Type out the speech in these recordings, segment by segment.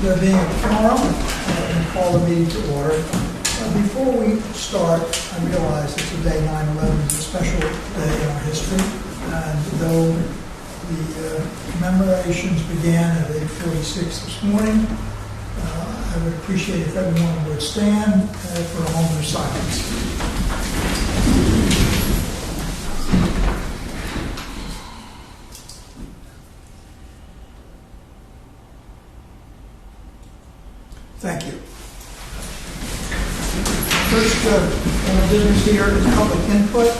There being a quorum, and call the meeting to order. Before we start, I realize that today, 9/11, is a special day in our history, and though the commemorations began at 8:46 this morning, I would appreciate if everyone would stand for a moment of silence. Thank you. First order of business here is public input.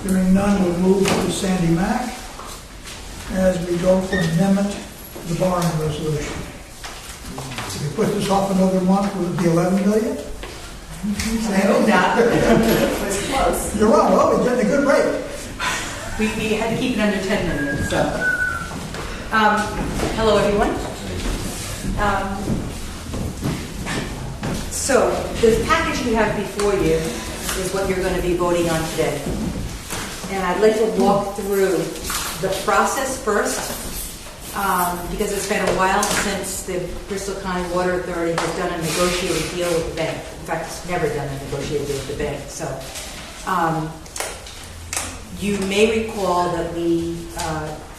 Hearing none, we'll move to Sandy Mack as we go for an amendment to the borrowing resolution. If we put this off another month, will it be 11 million? I hope not. It was close. You're wrong. Well, we're getting a good rate. We had to keep it under 10 million, so. Hello, everyone. So, the package you have before you is what you're going to be voting on today. And I'd like to walk through the process first, because it's been a while since the Bristol County Water Authority has done a negotiated deal with the bank. In fact, it's never done a negotiated deal with the bank. So, you may recall that we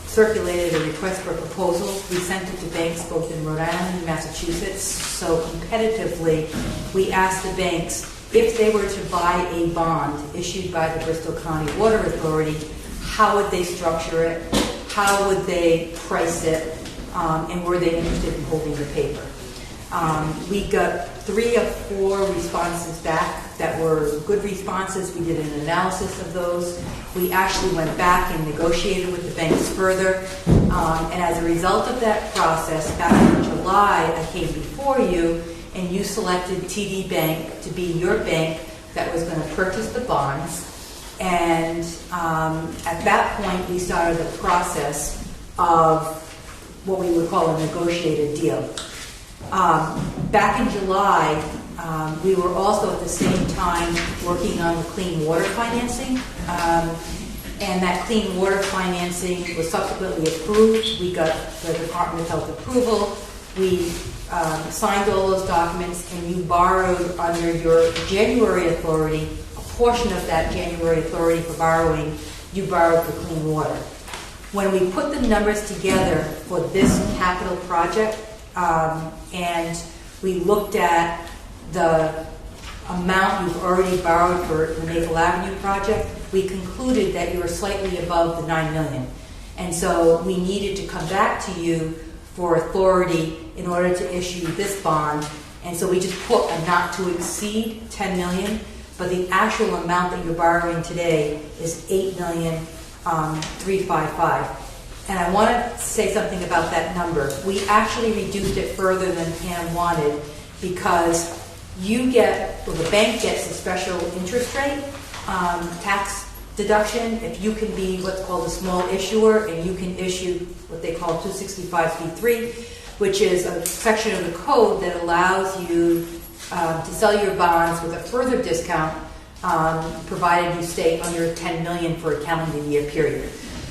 circulated a request for a proposal. We sent it to banks both in Rhode Island and Massachusetts. So competitively, we asked the banks if they were to buy a bond issued by the Bristol County Water Authority, how would they structure it, how would they price it, and were they interested in holding the paper. We got 3 of 4 responses back that were good responses. We did an analysis of those. We actually went back and negotiated with the banks further. And as a result of that process, back in July, I came before you and you selected TD Bank to be your bank that was going to purchase the bonds. And at that point, we started the process of what we would call a negotiated deal. Back in July, we were also at the same time working on the clean water financing, and that clean water financing was subsequently approved. We got the Department of Health approval. We signed all those documents, and you borrowed under your January authority, a portion of that January authority for borrowing, you borrowed for clean water. When we put the numbers together for this capital project, and we looked at the amount you've already borrowed for the Maple Avenue project, we concluded that you were slightly above the $9 million. And so we needed to come back to you for authority in order to issue this bond. And so we just put a not to exceed $10 million, but the actual amount that you're borrowing today is $8,355,000. And I want to say something about that number. We actually reduced it further than Pam wanted because you get, well, the bank gets a special interest rate, tax deduction if you can be what's called a small issuer, and you can issue what they call 265(b)(3), which is a section of the code that allows you to sell your bonds with a further discount, provided you stay under $10 million for a calendar year period.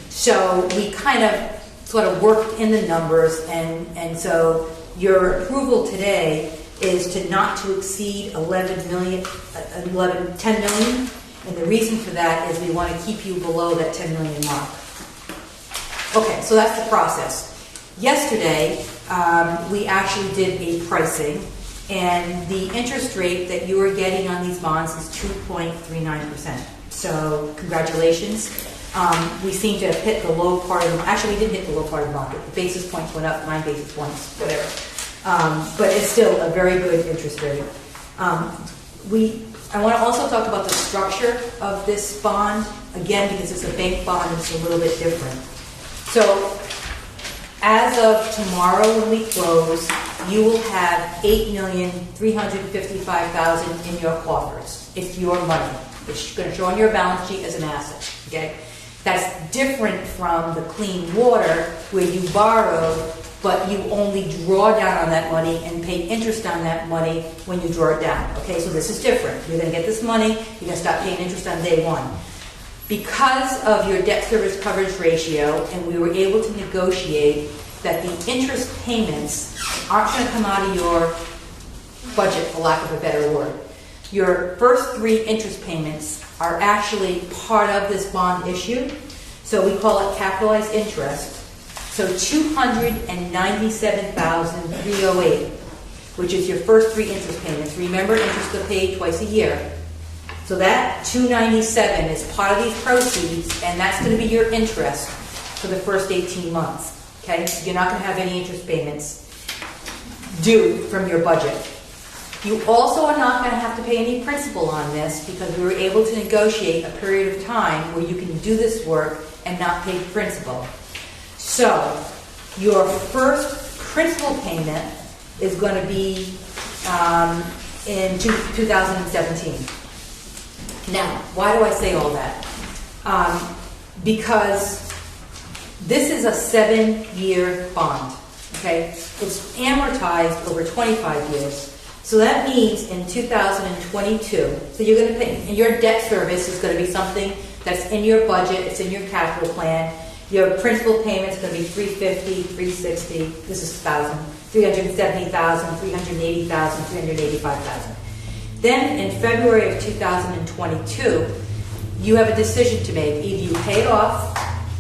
So we kind of sort of worked in the numbers, and so your approval today is to not to exceed $10 million. And the reason for that is we want to keep you below that $10 million mark. Okay, so that's the process. Yesterday, we actually did a pricing, and the interest rate that you are getting on these bonds is 2.39%. So congratulations. We seem to have hit the low part of the market. Actually, we didn't hit the low part of the market. The basis points went up 9 basis points, whatever. But it's still a very good interest rate. I want to also talk about the structure of this bond, again, because it's a bank bond, it's a little bit different. So, as of tomorrow when we close, you will have $8,355,000 in your coffers. It's your money. It's going to show on your balance sheet as an asset. Okay? That's different from the clean water where you borrow, but you only draw down on that money and pay interest on that money when you draw it down. Okay, so this is different. You're going to get this money, you're going to start paying interest on day one. Because of your debt service coverage ratio, and we were able to negotiate that the interest payments aren't going to come out of your budget, for lack of a better word. Your first 3 interest payments are actually part of this bond issue, so we call it capitalized interest. So $297,308, which is your first 3 interest payments. Remember, interest is paid twice a year. So that $297 is part of these proceeds, and that's going to be your interest for the first 18 months. Okay, so you're not going to have any interest payments due from your budget. You also are not going to have to pay any principal on this because we were able to negotiate a period of time where you can do this work and not pay principal. So your first principal payment is going to be in 2017. Now, why do I say all that? Because this is a 7-year bond, okay? It's amortized over 25 years. So that means in 2022, so you're going to pay, and your debt service is going to be something that's in your budget, it's in your capital plan. Your principal payment is going to be $350, $360, this is $1,000, $370,000, $380,000, $385,000. Then in February of 2022, you have a decision to make. Either you pay it off,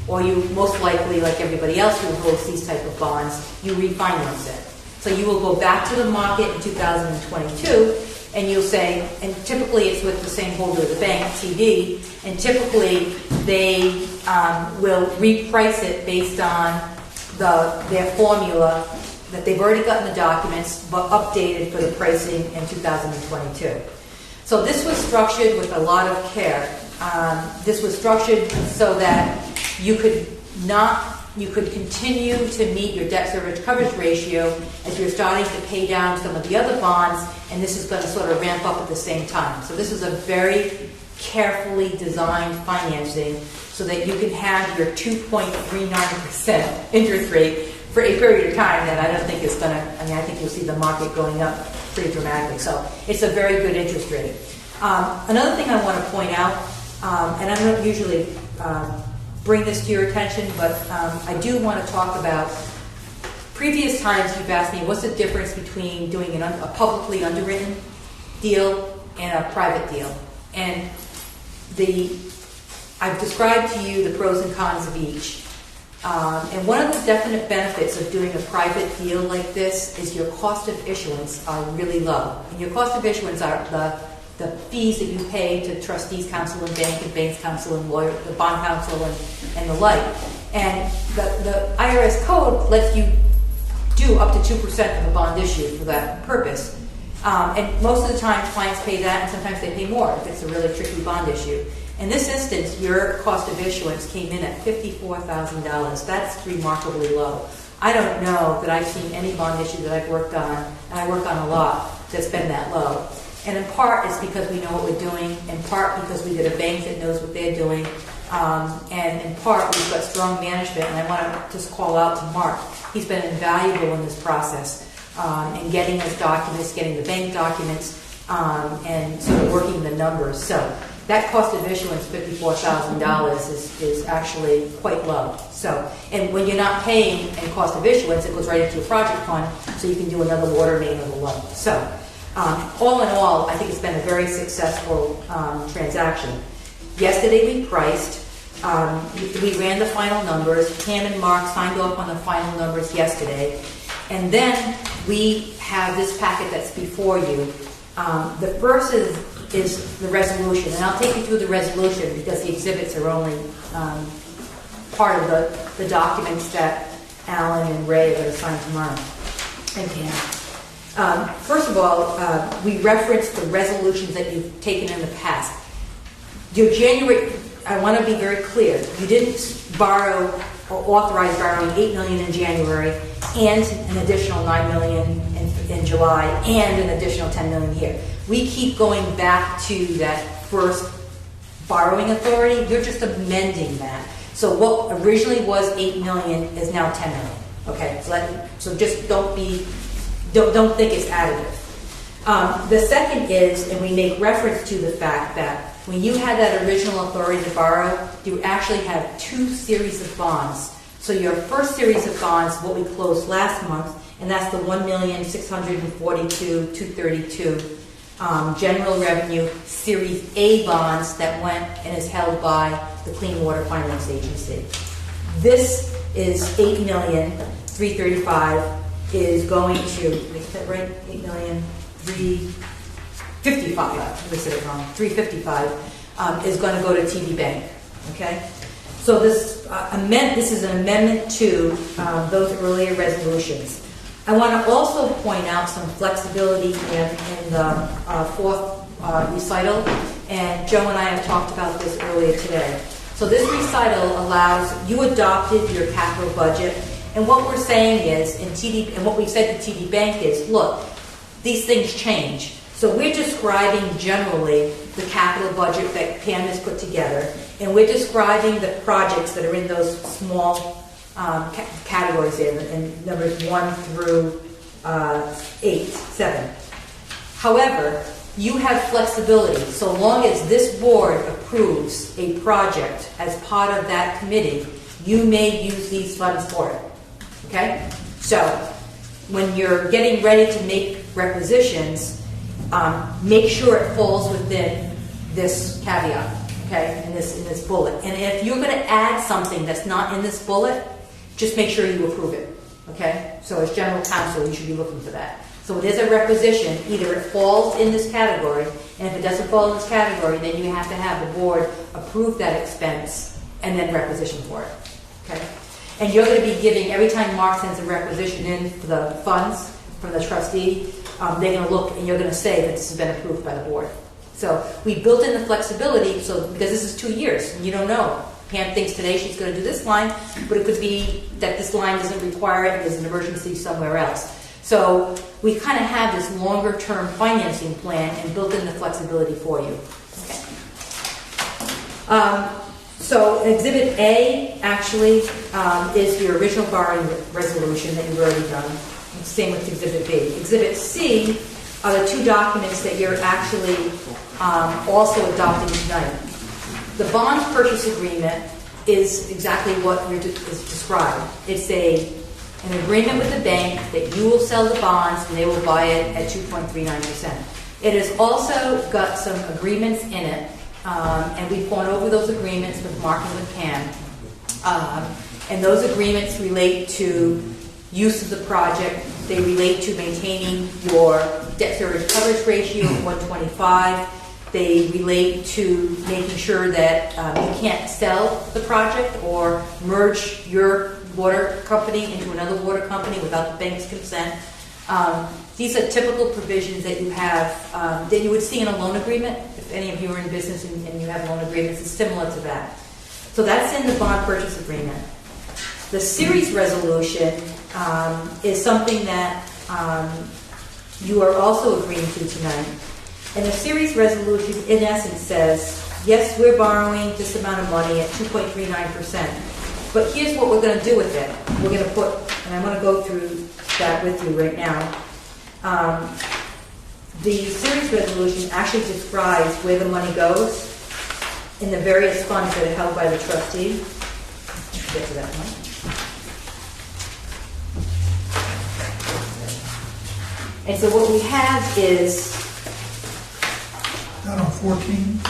or you most likely, like everybody else who holds these type of bonds, you refinance it. So you will go back to the market in 2022, and you'll say, and typically it's with the same holder of the bank, TD, and typically they will reprice it based on their formula that they've already gotten the documents, but updated for the pricing in 2022. So this was structured with a lot of care. This was structured so that you could continue to meet your debt service coverage ratio as you're starting to pay down some of the other bonds, and this is going to sort of ramp up at the same time. So this is a very carefully designed financing so that you can have your 2.39% interest rate for a period of time that I don't think is going to, I think you'll see the market going up pretty dramatically. So it's a very good interest rate. Another thing I want to point out, and I don't usually bring this to your attention, but I do want to talk about previous times you've asked me what's the difference between doing a publicly underwritten deal and a private deal. And I've described to you the pros and cons of each. And one of the definite benefits of doing a private deal like this is your cost of issuance are really low. And your cost of issuance are the fees that you pay to trustees, counsel, and banks counsel, and lawyer, the bond counsel, and the like. And the IRS code lets you do up to 2% of a bond issue for that purpose. And most of the time, clients pay that, and sometimes they pay more if it's a really tricky bond issue. In this instance, your cost of issuance came in at $54,000. That's remarkably low. I don't know that I've seen any bond issue that I've worked on, and I work on a lot, that's been that low. And in part, it's because we know what we're doing, in part because we get a bank that knows what they're doing, and in part, we've got strong management, and I want to just call out to Mark. He's been invaluable in this process, in getting his documents, getting the bank documents, and sort of working the numbers. So that cost of issuance, $54,000, is actually quite low. So, and when you're not paying any cost of issuance, it goes right into your project fund, so you can do another water main or the loan. So, all in all, I think it's been a very successful transaction. Yesterday we priced, we ran the final numbers. Pam and Mark signed off on the final numbers yesterday. And then we have this packet that's before you. The first is the resolution, and I'll take you through the resolution because the exhibits are only part of the documents that Alan and Ray are going to sign tomorrow. And Pam. First of all, we referenced the resolutions that you've taken in the past. Your January, I want to be very clear, you didn't borrow or authorize borrowing $8 million in January and an additional $9 million in July and an additional $10 million here. We keep going back to that first borrowing authority. You're just amending that. So what originally was $8 million is now $10 million. Okay, so just don't think it's additive. The second is, and we make reference to the fact that when you had that original authority to borrow, you actually have 2 series of bonds. So your first series of bonds, what we closed last month, and that's the 1,642,232 general revenue Series A bonds that went and is held by the Clean Water Finance Agency. This is 8,335,000 is going to, is that right? 8,355,000. Let me say it wrong. 355 is going to go to TD Bank. Okay. So this this is an amendment to those earlier resolutions. I want to also point out some flexibility in the fourth recital, and Joe and I have talked about this earlier today. So this recital allows, you adopted your capital budget, and what we're saying is, and what we've said to TD Bank is, look, these things change. So we're describing generally the capital budget that Pam has put together, and we're describing the projects that are in those small categories in numbers 1 through 7. However, you have flexibility. So long as this board approves a project as part of that committee, you may use these funds for it. Okay? So when you're getting ready to make requisitions, make sure it falls within this caveat, okay, in this bullet. And if you're going to add something that's not in this bullet, just make sure you approve it, okay? So as general counsel, you should be looking for that. So it is a requisition. Either it falls in this category, and if it doesn't fall in this category, then you have to have the board approve that expense and then requisition for it, okay? And you're going to be giving, every time Mark sends a requisition in for the funds from the trustee, they're going to look and you're going to say that this has been approved by the board. So we built in the flexibility, so because this is 2 years, and you don't know. Pam thinks today she's going to do this line, but it could be that this line doesn't require it, there's an emergency somewhere else. So we kind of have this longer term financing plan and built in the flexibility for you. Okay. So Exhibit A actually is your original borrowing resolution that you've already done. Same with Exhibit B. Exhibit C are the two documents that you're actually also adopting tonight. The bond purchase agreement is exactly what is described. It's an agreement with the bank that you will sell the bonds and they will buy it at 2.39%. It has also got some agreements in it, and we've gone over those agreements with Mark and with Pam. And those agreements relate to use of the project. They relate to maintaining your debt service coverage ratio of 125. They relate to making sure that you can't sell the project or merge your water company into another water company without the bank's consent. These are typical provisions that you have, that you would see in a loan agreement. If any of you are in business and you have loan agreements, it's similar to that. So that's in the bond purchase agreement. The series resolution is something that you are also agreeing to tonight. And the series resolution, in essence, says, yes, we're borrowing this amount of money at 2.39%. But here's what we're going to do with it. We're going to put, and I'm going to go through that with you right now. The series resolution actually describes where the money goes in the various funds that are held by the trustee. Let's get to that one. And so what we have is... Not on 14?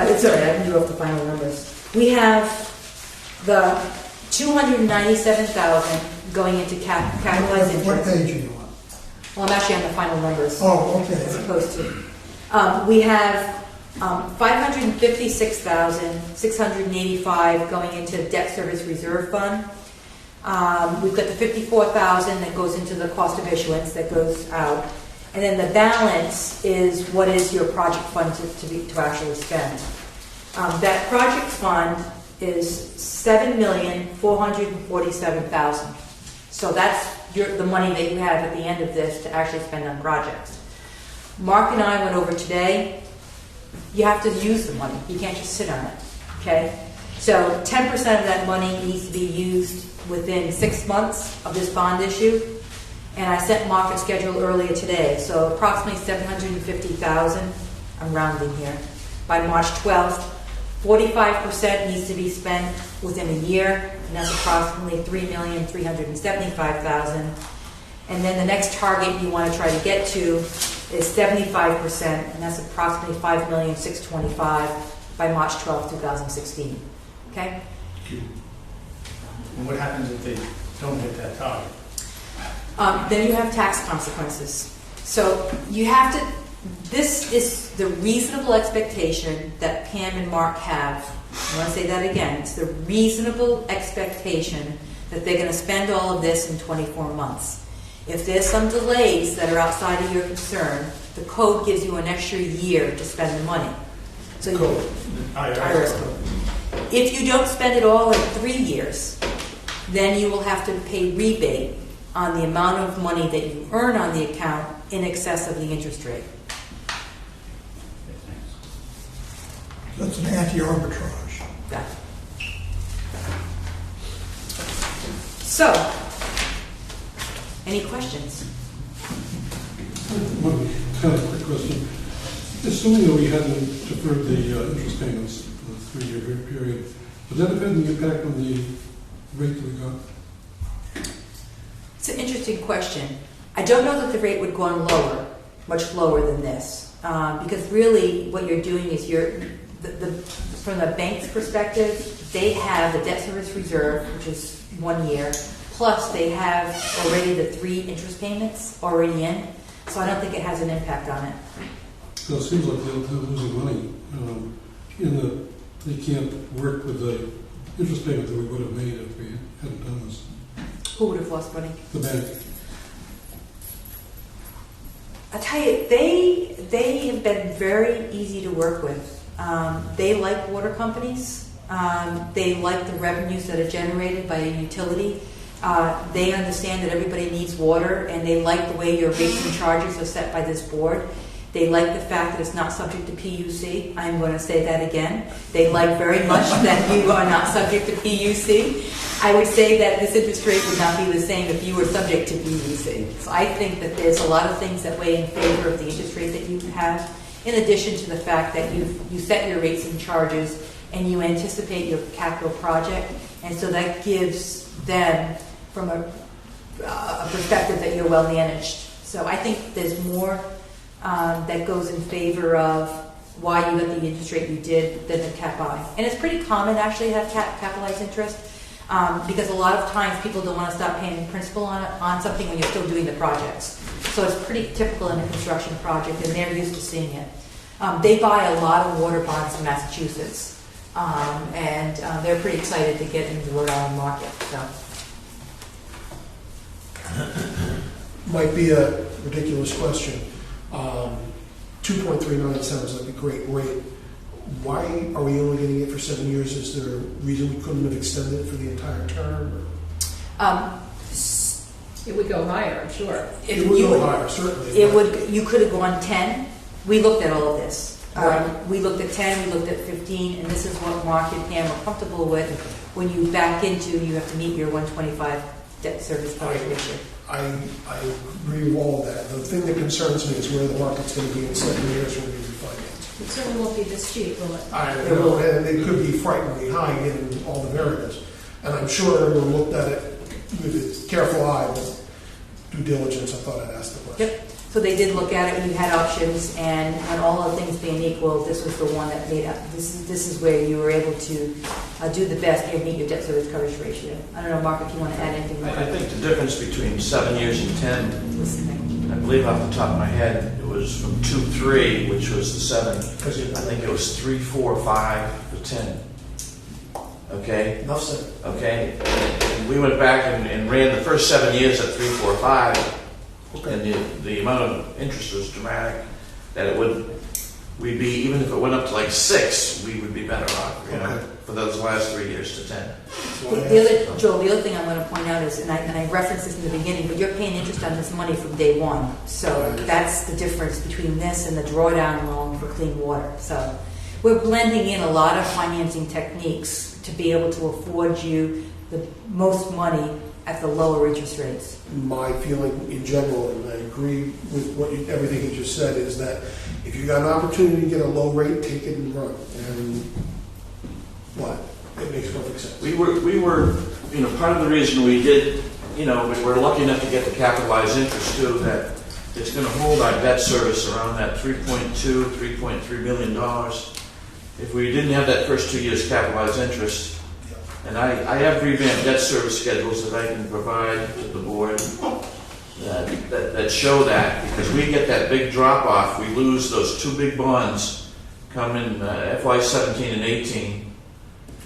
It's all right, I can do up the final numbers. We have the $297,000 going into capitalized interest. What page are you on? Well, I'm actually on the final numbers. Oh, okay. As opposed to. We have $556,685 going into debt service reserve fund. We've got the $54,000 that goes into the cost of issuance that goes out. And then the balance is what is your project fund to actually spend. That project fund is $7,447,000. So that's the money that you have at the end of this to actually spend on projects. Mark and I went over today. You have to use the money. You can't just sit on it. Okay? So 10% of that money needs to be used within 6 months of this bond issue. And I sent Mark a schedule earlier today. So approximately $750,000, I'm rounding here, by March 12th. 45% needs to be spent within a year, and that's approximately $3,375,000. And then the next target you want to try to get to is 75%, and that's approximately $5,625,000 by March 12, 2016. Okay? And what happens if they don't hit that target? Then you have tax consequences. So you have to, this is the reasonable expectation that Pam and Mark have. I want to say that again. It's the reasonable expectation that they're going to spend all of this in 24 months. If there's some delays that are outside of your concern, the code gives you an extra year to spend the money. So IRS code. If you don't spend it all in 3 years, then you will have to pay rebate on the amount of money that you earn on the account in excess of the interest rate. That's an anti-arbitrage. Got it. So, any questions? One kind of quick question. Assuming that we hadn't deferred the interest payments for the 3-year period, would that have had any impact on the rate that we got? It's an interesting question. I don't know that the rate would go on lower, much lower than this, because really what you're doing is from the bank's perspective, they have the debt service reserve, which is 1 year, plus they have already the 3 interest payments already in, so I don't think it has an impact on it. So it seems like they're losing money in that they can't work with the interest payment that we would have made if we hadn't done this. Who would have lost money? The bank. I tell you, they have been very easy to work with. They like water companies. They like the revenues that are generated by a utility. They understand that everybody needs water, and they like the way your rates and charges are set by this board. They like the fact that it's not subject to PUC. I'm going to say that again. They like very much that you are not subject to PUC. I would say that this interest rate would not be the same if you were subject to PUC. So I think that there's a lot of things that weigh in favor of the interest rate that you have, in addition to the fact that you set your rates and charges and you anticipate your capital project, and so that gives them from a perspective that you're well managed. So I think there's more that goes in favor of why you got the interest rate you did than the Cap I. And it's pretty common actually to have capitalized interest because a lot of times people don't want to stop paying principal on something when you're still doing the projects. So it's pretty typical in a construction project, and they're used to seeing it. They buy a lot of water bonds in Massachusetts, and they're pretty excited to get into the Rhode Island market. So. Might be a ridiculous question. 2.39 sounds like a great rate. Why are we only getting it for 7 years? Is there a reason we couldn't have extended it for the entire term? It would go higher, I'm sure. It would go higher, certainly. It would. You could have gone 10. We looked at all of this. Right. We looked at 10, we looked at 15, and this is what Mark and Pam are comfortable with. When you back into, you have to meet your 125 debt service coverage ratio. I agree with all of that. The thing that concerns me is where the market's going to be in 7 years when we refinance. It certainly won't be this cheap, will it? I know, and it could be frighteningly high given all the variables. And I'm sure everyone looked at it with a careful eye, with due diligence. I thought I'd ask the question. Yep. So they did look at it, and you had options, and on all other things being equal, this was the one that made up. This is where you were able to do the best and meet your debt service coverage ratio. I don't know, Mark, if you want to add anything more. I think the difference between 7 years and 10, Listening. I believe off the top of my head, it was from 2-3, which was the 7. I think it was 3-4-5 for 10. Okay? Enough said. Okay? And we went back and ran the first 7 years at 3-4-5. Okay. And the amount of interest was dramatic that we'd be, even if it went up to like 6, we would be better off, you know, for those last 3 years to 10. Joel, the other thing I want to point out is, and I referenced this in the beginning, but you're paying interest on this money from day one. So that's the difference between this and the drawdown loan for clean water. So we're blending in a lot of financing techniques to be able to afford you the most money at the lower interest rates. My feeling in general, and I agree with everything you just said, is that if you got an opportunity to get a low rate, take it and run. And What? It makes perfect sense. We were, part of the reason we did, we were lucky enough to get the capitalized interest too, that it's going to hold our debt service around that $3.3 million. If we didn't have that first 2 years capitalized interest, and I have revamped debt service schedules that I can provide to the board that show that, because we get that big drop off, we lose those two big bonds come in FY 17 and 18,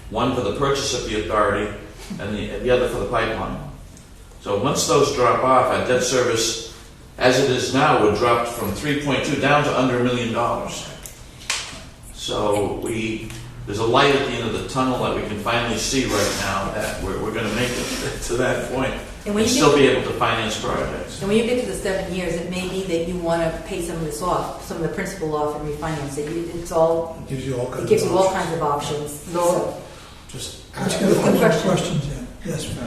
one for the purchase of the authority and the other for the pipeline. So once those drop off, our debt service, as it is now, would drop from 3.2 down to under $1 million. So there's a light at the end of the tunnel that we can finally see right now, that we're going to make it to that point and still be able to finance projects. And when you get to the 7 years, it may be that you want to pay some of this off, some of the principal off, and refinance it. It gives you all kinds of options. So, Just Let's ask get a Good couple of question. questions in. Yes,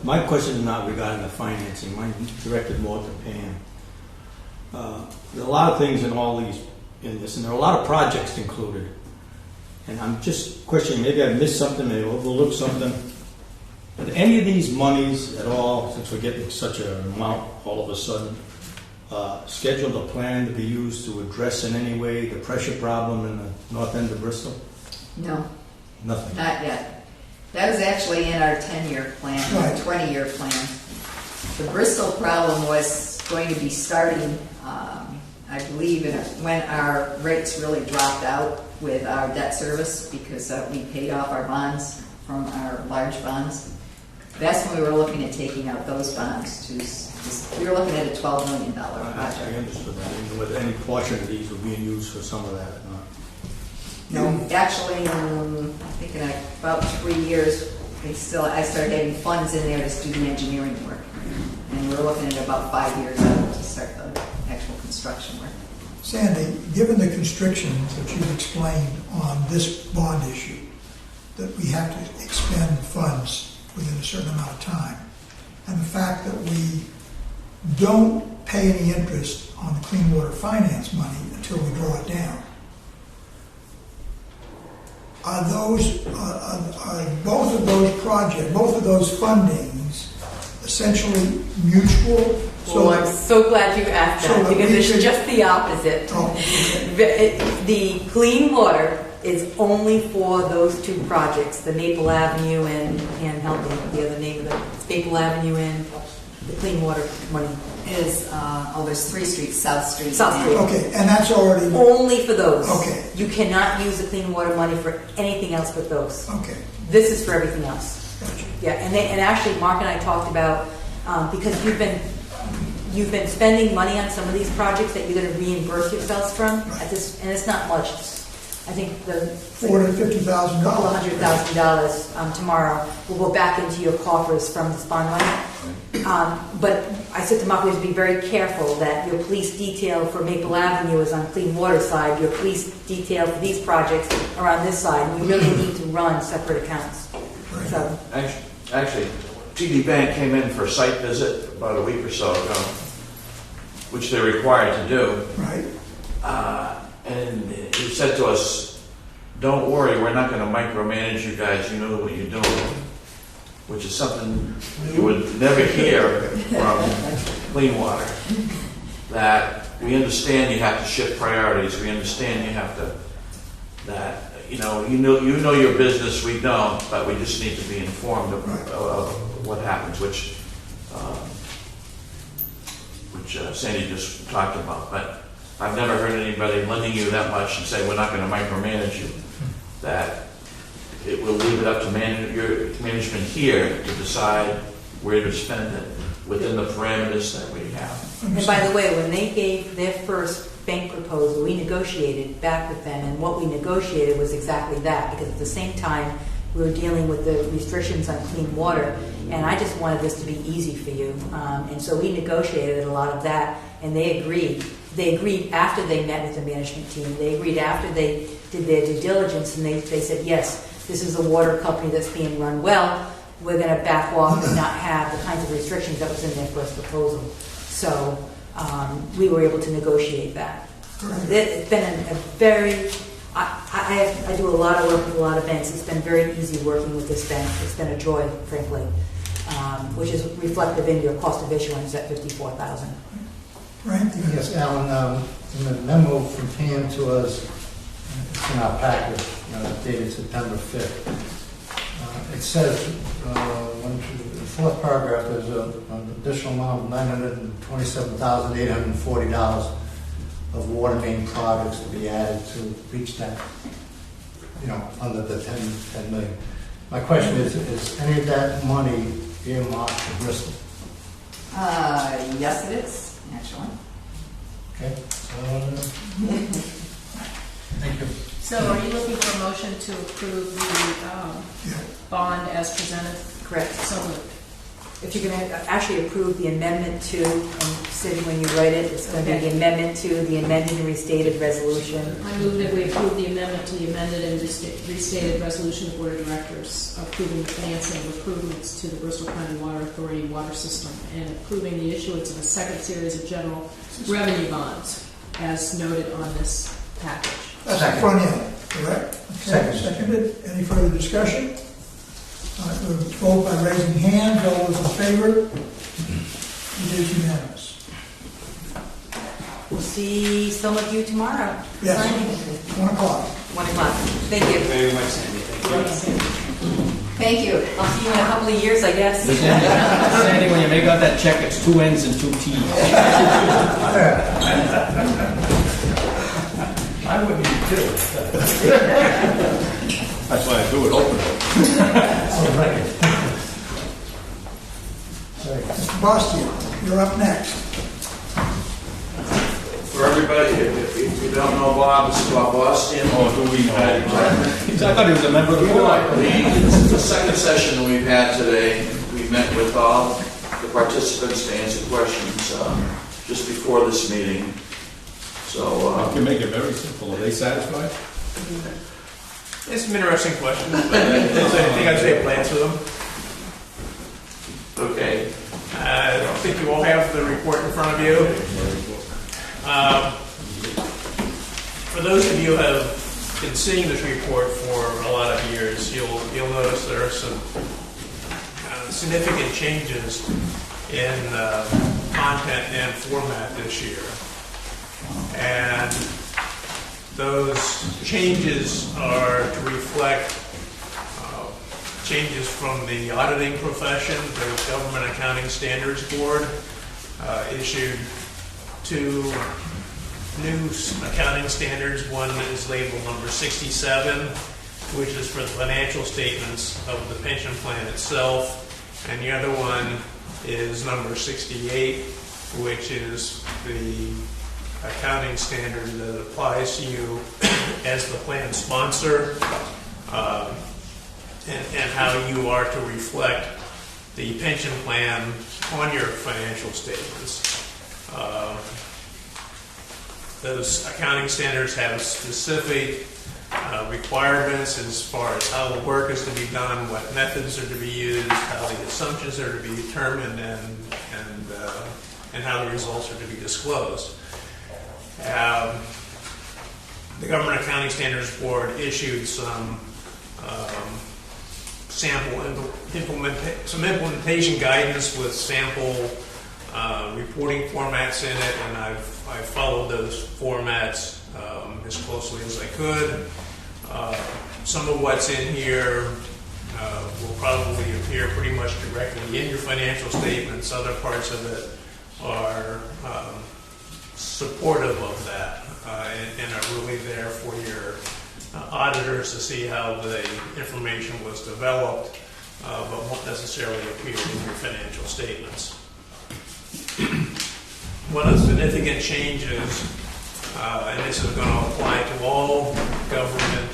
My question is not regarding the financing, mine directed more to Pam. There are a lot of things in all these, in this, and there are a lot of projects included. And I'm just questioning, maybe I missed something, maybe I overlooked something. Are any of these monies at all, since we're getting such an amount all of a sudden, scheduled or planned to be used to address in any way the pressure problem in the north end of Bristol? No, Nothing. not yet. That was actually in our 10-year plan, Right. 20-year plan. The Bristol problem was going to be starting, I believe, when our rates really dropped out with our debt service, because we paid off our bonds from our large bonds. That's when we were looking at taking out those bonds. We were looking at a $12 million I project. understood that, even whether any portion of these were being used for some of that or not. No, actually, I think in about 3 years, I started having funds in there to do the engineering work. And we're looking at about 5 years out to start the actual construction work. Sandy, given the constrictions that you've explained on this bond issue, that we have to expend funds within a certain amount of time, and the fact that we don't pay any interest on the clean water finance money until we draw it down, are both of those projects, both of those fundings, essentially mutual? well, I'm so glad you asked so that, that because we it's could- just the opposite. Oh, okay. The clean water is only for those two projects, the Maple Avenue and help me, the other name of the Maple Avenue and the clean water money. There's 3 streets, South Street. South Street. Okay, and that's already, Only for those. Okay. You cannot use the clean water money for anything else but those. okay, This is for everything else. gotcha. Yeah, and actually, Mark and I talked about, because you've been spending money on some of these projects that you're going to reimburse yourselves from at this, and it's not much. I think the $450,000. couple of $100,000 tomorrow will go back into your coffers from this bond money. But I said to Mark, we have to be very careful that your police detail for Maple Avenue is on clean water side, your police detail for these projects are on this side, and you really need to run separate accounts. So, Actually, TD Bank came in for a site visit about a week or so ago, which they're required to do. Right, And he said to us, don't worry, we're not going to micromanage you guys, you know what you're doing. Which is something you would never hear from clean water. That we understand you have to shift priorities, we understand you have to, you know your business, we don't, but we just need to be informed of what happens, which Sandy just talked about. But I've never heard anybody lending you that much and say, we're not going to micromanage you. That it will leave it up to your management here to decide where to spend it within the parameters that we have. and by the way, when they gave their first bank proposal, we negotiated back with them, and what we negotiated was exactly that, because at the same time, we were dealing with the restrictions on clean water, and I just wanted this to be easy for you. And so we negotiated a lot of that, and they agreed. They agreed after they met with the management team. They agreed after they did their due diligence, and they said, yes, this is a water company that's being run well. We're going to back off and not have the kinds of restrictions that was in their first proposal. So we were able to negotiate that. It's been a very I do a lot of work with a lot of banks. It's been very easy working with this bank. It's been a joy, frankly, which is reflective in your cost of issuance at $54,000. Frank? Yes, Alan, in the memo from Pam to us, it's in our package, dated September 5th. It says, the fourth paragraph, there's an additional amount of $927,840 of water main projects to be added to reach that, under the 10 million. My question is any of that money earmarked for Bristol? Yes, it is, actually. Okay. Thank you. So are you looking for a motion to approve the bond as presented? Correct. So moved. If you're going to actually approve the amendment to, and Cindy, when you write it, it's going to be the amendment to the amended and restated resolution. I move that we approve the amendment to the amended and restated resolution of Board of Directors approving the financing of improvements to the Bristol County Water Authority water system and approving the issuance of a second series of general revenue bonds as noted on this package. That's the front end, correct? Okay, seconded. Any further discussion? All right, we'll vote by raising hands. All those in favor? It is unanimous. We'll see some of you tomorrow. Yes. Signing. 1 o'clock. 1 o'clock. Thank you. Very much, Sandy. Thank you. Thank you. I'll see you in a couple of years, I guess. Sandy, when you make out that check, it's 2 N's and 2 T's. I wouldn't even do it. That's why I do it open. All right. Mr. Bastian, you're up next. For everybody, if you don't know Bob, this is Bob Boston. Oh, do we know? I thought he was a member of the board. This is the second session that we've had today. We met with all the participants to answer questions just before this meeting. So, I can make it very simple. Are they satisfied? It's an interesting question. Is there anything I'd say to answer them? okay. I don't think you all have the report in front of you. For those of you who have been seeing this report for a lot of years, you'll notice there are some significant changes in content and format this year. And those changes are to reflect changes from the auditing profession. The Government Accounting Standards Board issued 2 new accounting standards. One is labeled number 67, which is for the financial statements of the pension plan itself, and the other one is number 68, which is the accounting standard that applies to you as the plan sponsor, and how you are to reflect the pension plan on your financial statements. Those accounting standards have specific requirements as far as how the work is to be done, what methods are to be used, how the assumptions are to be determined, and how the results are to be disclosed. The Government Accounting Standards Board issued some implementation guidance with sample reporting formats in it, and I followed those formats as closely as I could. Some of what's in here will probably appear pretty much directly in your financial statements. Other parts of it are supportive of that and are really there for your auditors to see how the information was developed, but won't necessarily appear in your financial statements. One of the significant changes, and this is going to apply to all government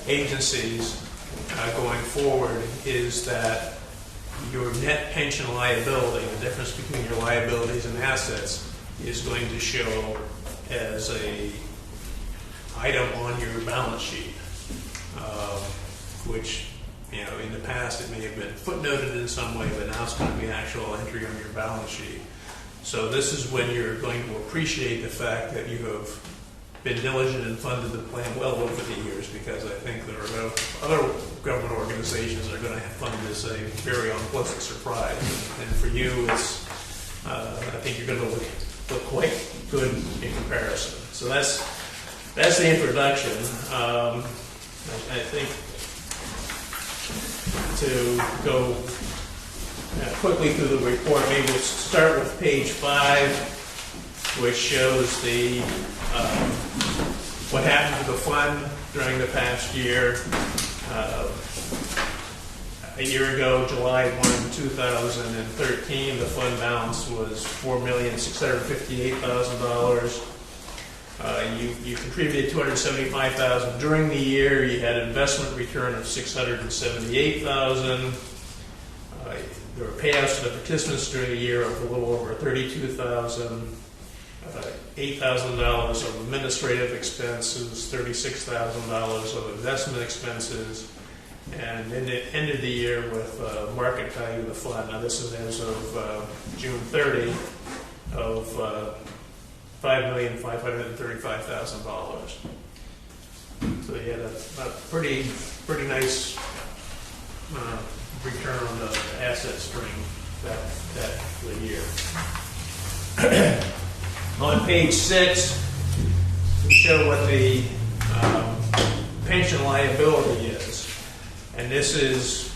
agencies going forward, is that your net pension liability, the difference between your liabilities and assets, is going to show as a item on your balance sheet, which, in the past it may have been footnoted in some way, but now it's going to be an actual entry on your balance sheet. So this is when you're going to appreciate the fact that you have been diligent and funded the plan well over the years, because I think there are no other government organizations that are going to fund this a very unpleasant surprise. And for you, it's I think you're going to look quite good in comparison. So that's the introduction. I think to go quickly through the report, maybe we'll start with page 5, which shows the what happened to the fund during the past year. A year ago, July 1, 2013, the fund balance was $4,658,000. You contributed $275,000 during the year. You had an investment return of $678,000. There were payouts to the participants during the year of a little over $32,000. $8,000 of administrative expenses, $36,000 of investment expenses, and ended the year with market value of the fund. Now this is as of June 30 of $5,535,000. So they had a pretty nice return on the asset stream that year. On page 6, we show what the pension liability is. And this is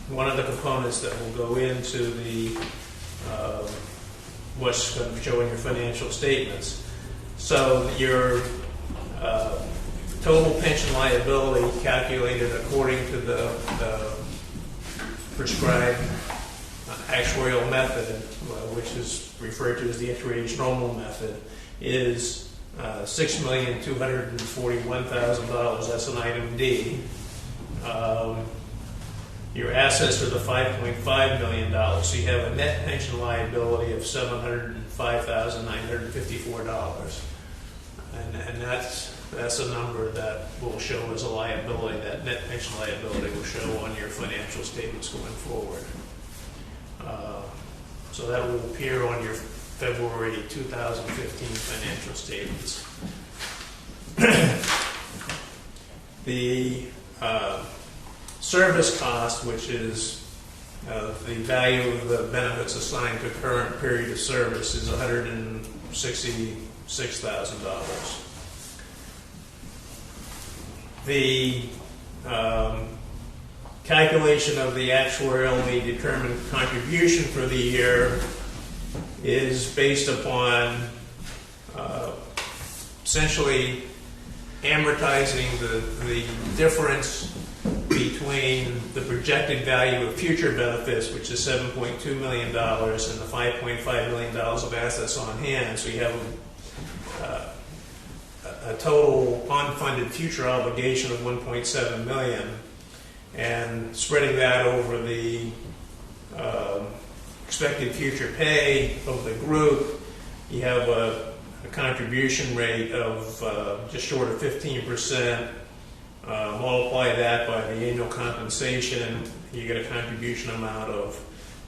one of the components that will go into the what's going to show in your financial statements. So your total pension liability calculated according to the prescribed actuarial method, which is referred to as the actuary's normal method, is $6,241,000. That's an item D. Your assets are the $5.5 million. So you have a net pension liability of $705,954. And that's a number that will show as a liability. That net pension liability will show on your financial statements going forward. So that will appear on your February 2015 financial statements. The service cost, which is the value of the benefits assigned to current period of service, is $166,000. The calculation of the actuarially determined contribution for the year is based upon essentially amortizing the difference between the projected value of future benefits, which is $7.2 million, and the $5.5 million of assets on hand. So you have a total unfunded future obligation of $1.7 million, and spreading that over the expected future pay of the group, you have a contribution rate of just short of 15%. Multiply that by the annual compensation, you get a contribution amount of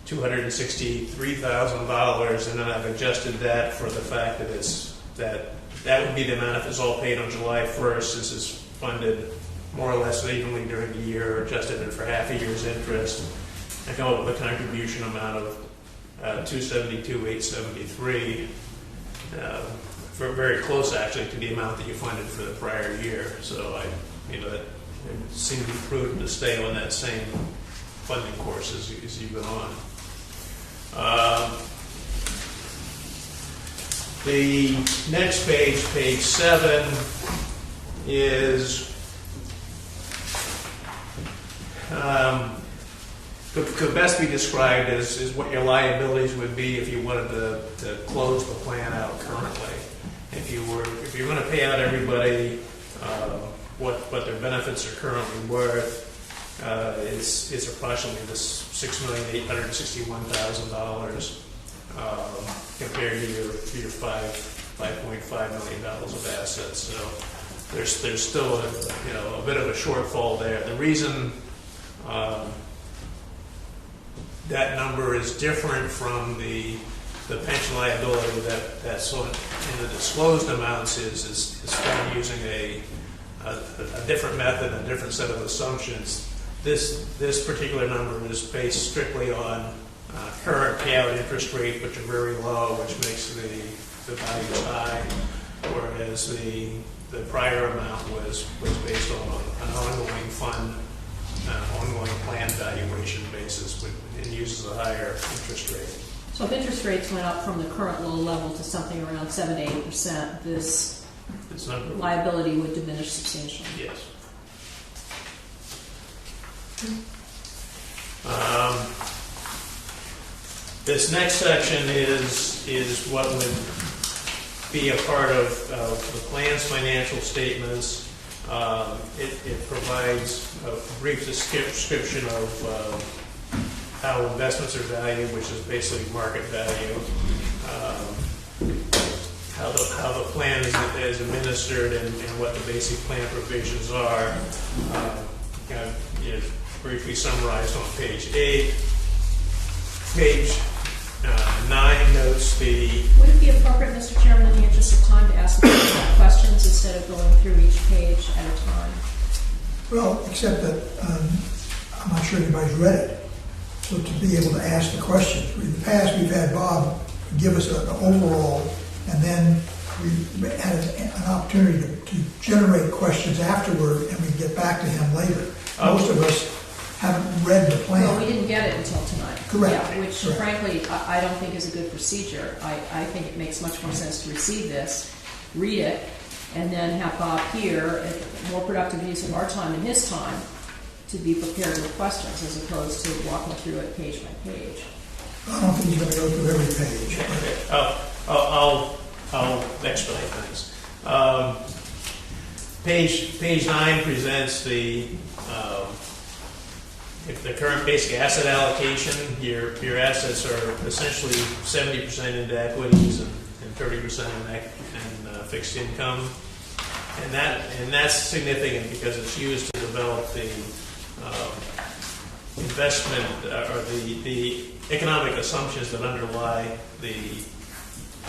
$263,000, and then I've adjusted that for the fact that that would be the amount if it's all paid on July 1st. This is funded more or less evenly during the year, adjusted it for half a year's interest. I come up with a contribution amount of $272,873, very close actually to the amount that you funded for the prior year. So it seemed prudent to stay on that same funding course as you've been on. The next page, page 7, is could best be described as what your liabilities would be if you wanted to close the plan out currently. If you're going to pay out everybody what their benefits are currently worth, it's approximately this $6,861,000 compared to your $5.5 million of assets. So there's still a bit of a shortfall there. The reason that number is different from the the pension liability that's in the disclosed amounts is found using a different method, a different set of assumptions. This particular number is based strictly on current payout interest rate, which are very low, which makes the values high, whereas the prior amount was based on an ongoing fund, ongoing plan valuation basis, and uses a higher interest rate. So if interest rates went up from the current low level to something around 7 to 8%, this liability would diminish substantially. Yes. This next section is what would be a part of the plan's financial statements. It provides a brief description of how investments are valued, which is basically market value. How the plan is administered and what the basic plan provisions are. Briefly summarized on page 8. Page 9 notes the... Would it be appropriate, Mr. Chairman, in the interest of time, to ask the questions instead of going through each page at a time? Well, except that I'm not sure anybody's read it. So to be able to ask the questions. In the past, we've had Bob give us an overall, and then we had an opportunity to generate questions afterward, and we get back to him later. Most of us haven't read the plan. Well, we didn't get it until tonight. Correct. Yeah, which Correct. frankly, I don't think is a good procedure. I think it makes much more sense to receive this, read it, and then have Bob here, at more productive use of our time and his time, to be prepared with questions as opposed to walking through it page by page. I don't think he's going to go through every page. I'll expedite things. Page 9 presents the current basic asset allocation. Your assets are essentially 70% into equities and 30% in fixed income, and that's significant because it's used to develop the investment or the economic assumptions that underlie the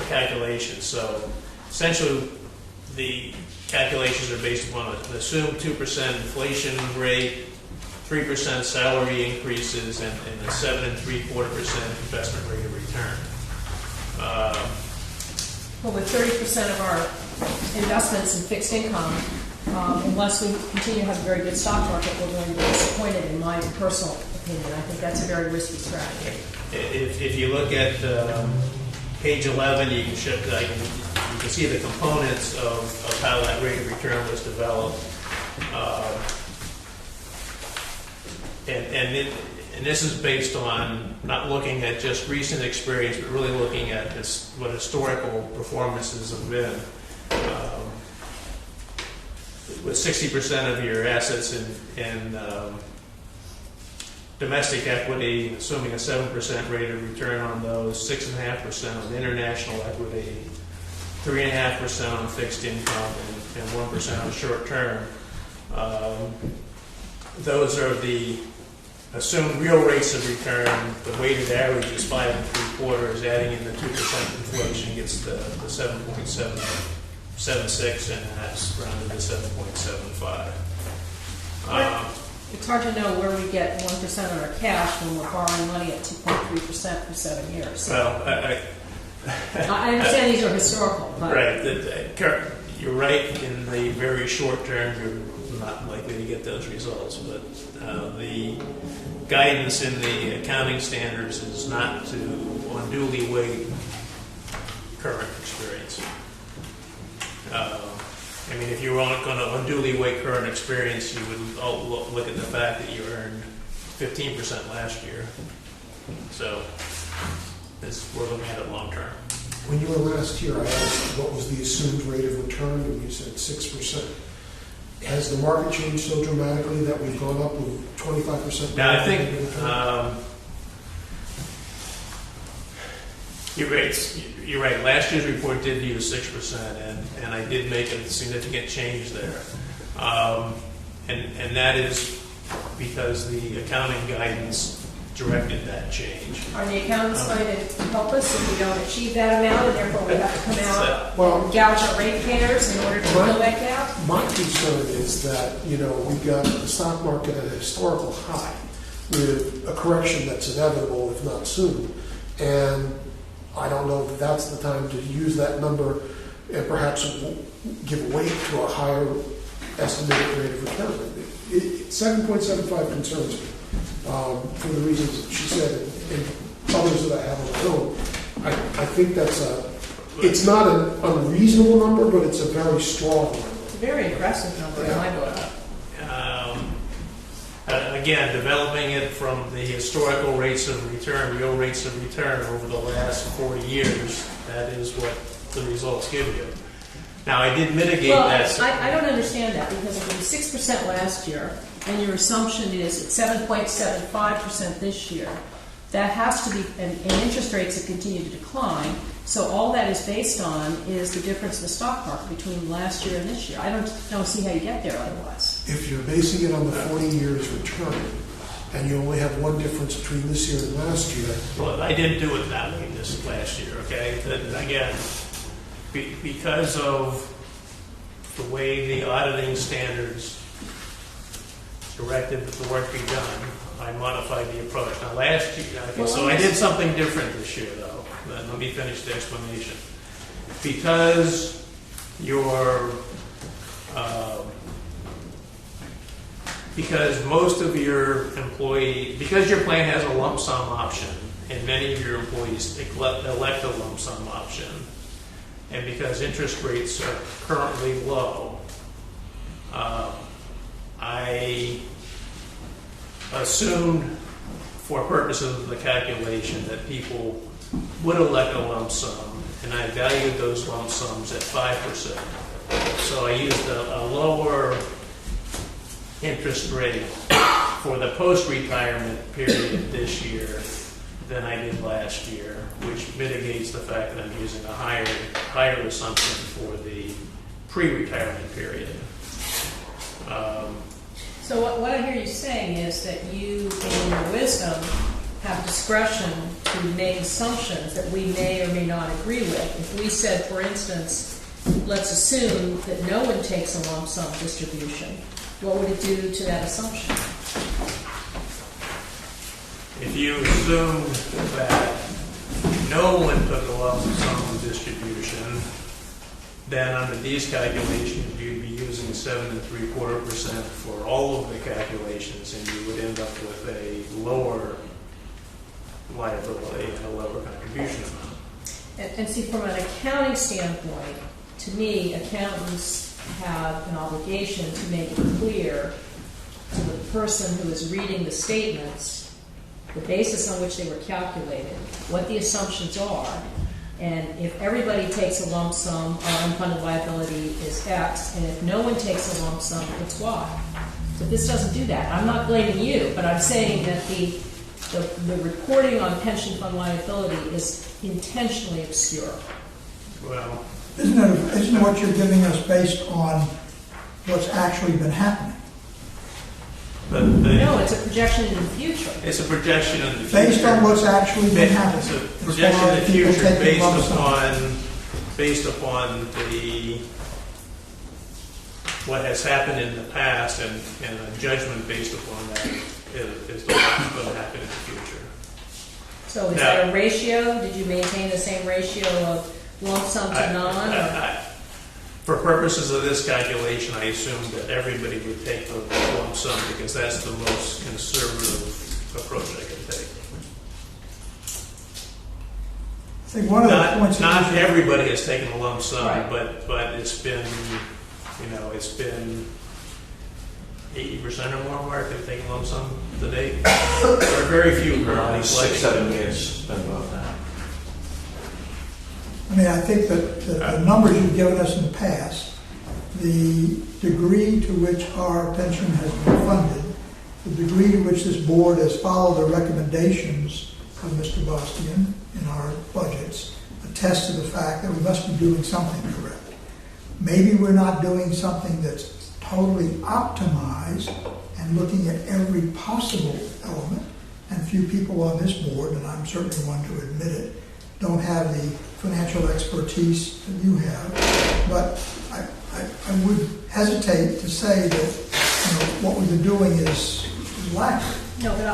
calculations. So essentially, the calculations are based upon an assumed 2% inflation rate, 3% salary increases, and a 7 3/4% investment rate of return. Well, with 30% of our investments in fixed income, unless we continue to have a very good stock market, we're going to be disappointed, in my personal opinion. I think that's a very risky strategy. If you look at page 11, you can see the components of how that rate of return was developed. And this is based on not looking at just recent experience, but really looking at what historical performances have been. With 60% of your assets in domestic equity, assuming a 7% rate of return on those, 6.5% on international equity, 3.5% on fixed income, and 1% on short term. Those are the assumed real rates of return. The weighted average is 5 3/4. Adding in the 2% inflation gets the 7.76, and that's rounded to 7.75. It's hard to know where we get 1% on our cash when we're borrowing money at 2.3% for 7 years. So Well, I understand these are historical, but right. You're right. In the very short term, you're not likely to get those results. But the guidance in the accounting standards is not to unduly weight current experience. I mean, if you were going to unduly weight current experience, you would look at the fact that you earned 15% last year. So we're looking at it long term. When you were last here, I asked what was the assumed rate of return, and you said 6%. Has the market changed so dramatically that we've gone up with 25%? Now, I think you're right. Last year's report did use 6%, and I did make a significant change there. And that is because the accounting guidance directed that change. Are the accountants going to help us if we don't achieve that amount, and therefore we have to come out Well- and gouge our ratepayers in order to fill that gap? My concern is that, we've got the stock market at a historical high with a correction that's inevitable, if not soon. And I don't know if that's the time to use that number and perhaps give weight to a higher estimated rate of return. 7.75 concerns me for the reasons that she said and others that I have on my own. I think it's not an unreasonable number, but it's a very strong number. It's a very aggressive number in my book. Again, developing it from the historical rates of return, real rates of return over the last 40 years, that is what the results give you. Now, I did mitigate Well, that. I don't understand that, because if it was 6% last year, and your assumption is at 7.75% this year, that has to be, and interest rates have continued to decline, so all that is based on is the difference in the stock market between last year and this year. I don't see how you get there otherwise. If you're basing it on the 40 years return, and you only have one difference between this year and last year, Well, I didn't do it that way this last year, okay? Again, because of the way the auditing standards directed that the work be done, I modified the approach. Now, last year, okay, so I did something different this year, though. Let me finish the explanation. Because because most of your because your plan has a lump sum option, and many of your employees elect a lump sum option, and because interest rates are currently low, I assumed for purposes of the calculation that people would elect a lump sum, and I valued those lump sums at 5%. So I used a lower interest rate for the post-retirement period this year than I did last year, which mitigates the fact that I'm using a higher assumption for the pre-retirement period. So what I hear you saying is that you, in your wisdom, have discretion to make assumptions that we may or may not agree with. If we said, for instance, let's assume that no one takes a lump sum distribution, what would it do to that assumption? If you assume that no one took a lump sum distribution, then under these calculations, you'd be using 7.75% for all of the calculations, and you would end up with a lower liability and a lower contribution amount. And see, from an accounting standpoint, to me, accountants have an obligation to make it clear to the person who is reading the statements the basis on which they were calculated, what the assumptions are, and if everybody takes a lump sum, our unfunded liability is X, and if no one takes a lump sum, it's Y. But this doesn't do that. I'm not blaming you, but I'm saying that the reporting on pension fund liability is intentionally obscure. Well, Isn't what you're giving us based on what's actually been happening? No, it's a projection in the future. it's a projection in the future. Based on what's actually been happening. It's a As projection far in as the people future taking lump sum. based upon what has happened in the past, and a judgment based upon that is what's going to happen in the future. So is that a ratio? Did you maintain the same ratio of lump sum to non? Or? For purposes of this calculation, I assumed that everybody would take the lump sum because that's the most conservative approach I can take. I think one of the points Not everybody has taken a lump sum, Right. but it's been, it's been 80% or more Mark have taken lump sum to date. There are very few currently. 6-7 years, it's been about that. I mean, I think that the numbers you've given us in the past, the degree to which our pension has been funded, the degree to which this board has followed the recommendations of Mr. Bastian in our budgets, attest to the fact that we must be doing something correct. Maybe we're not doing something that's totally optimized and looking at every possible element, and few people on this board, and I'm certainly one to admit it, don't have the financial expertise that you have. But I would hesitate to say that what we've been doing is lacking. No, but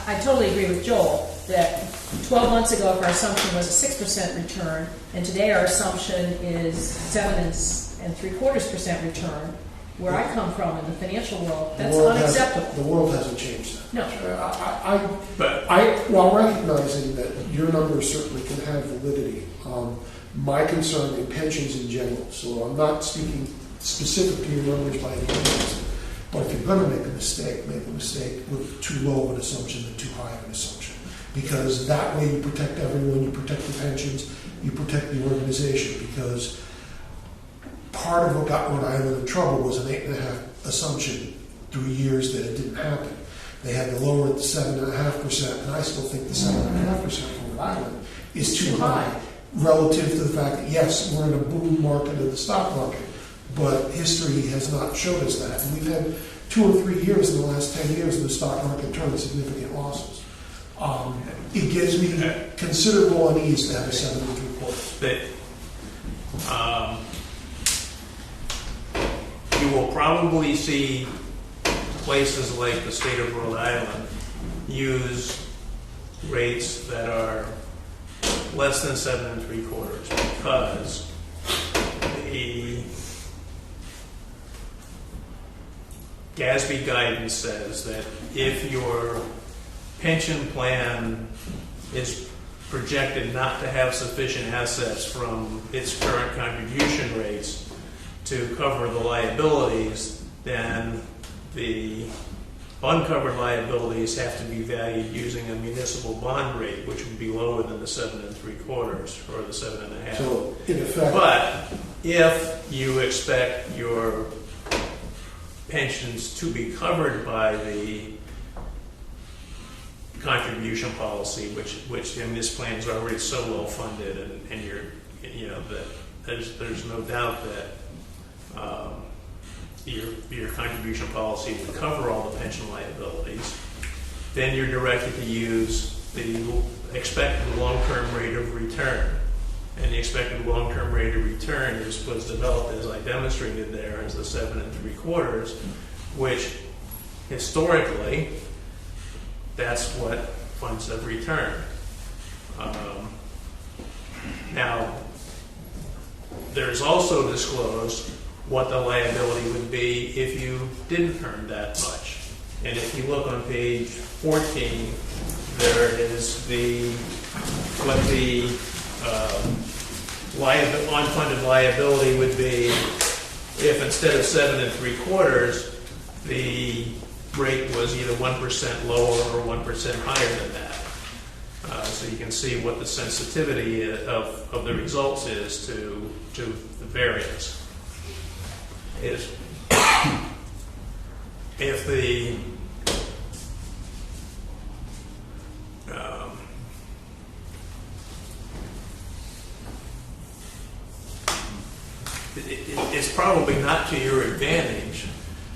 I totally agree with Joel that 12 months ago, if our assumption was a 6% return, and today our assumption is 7.75% return, where I come from in the financial world, that's unacceptable. The world hasn't changed that. No. While recognizing that your numbers certainly can have validity, my concern in pensions in general, so I'm not speaking specific to your numbers by any means, but if you're going to make a mistake with too low of an assumption than too high of an assumption. Because that way you protect everyone, you protect the pensions, you protect the organization, because part of what got Rhode Island in trouble was an 8.5 assumption through years that it didn't happen. They had to lower it to 7.5%, and I still think the 7.5% for Rhode Island is too high relative to the fact that, yes, we're in a boom market of the stock market, but history has not showed us that. And we've had 2 or 3 years in the last 10 years of the stock market turn significant losses. It gives me considerable unease to have a 7.75. You will probably see places like the state of Rhode Island use rates that are less than 7.75 because the GASB guidance says that if your pension plan is projected not to have sufficient assets from its current contribution rates to cover the liabilities, then the uncovered liabilities have to be valued using a municipal bond rate, which would be lower than the 7.75 or the 7.5. So, in effect, but if you expect your pensions to be covered by the contribution policy, which in this plan is already so well funded, and that there's no doubt that your contribution policy would cover all the pension liabilities, then you're directed to use the expected long-term rate of return. And the expected long-term rate of return was developed, as I demonstrated there, as the 7.75, which historically, that's what funds have returned. Now, there's also disclosed what the liability would be if you didn't earn that much. And if you look on page 14, there is what the unfunded liability would be if instead of 7.75, the rate was either 1% lower or 1% higher than that. So you can see what the sensitivity of the results is to the variance. If the it's probably not to your advantage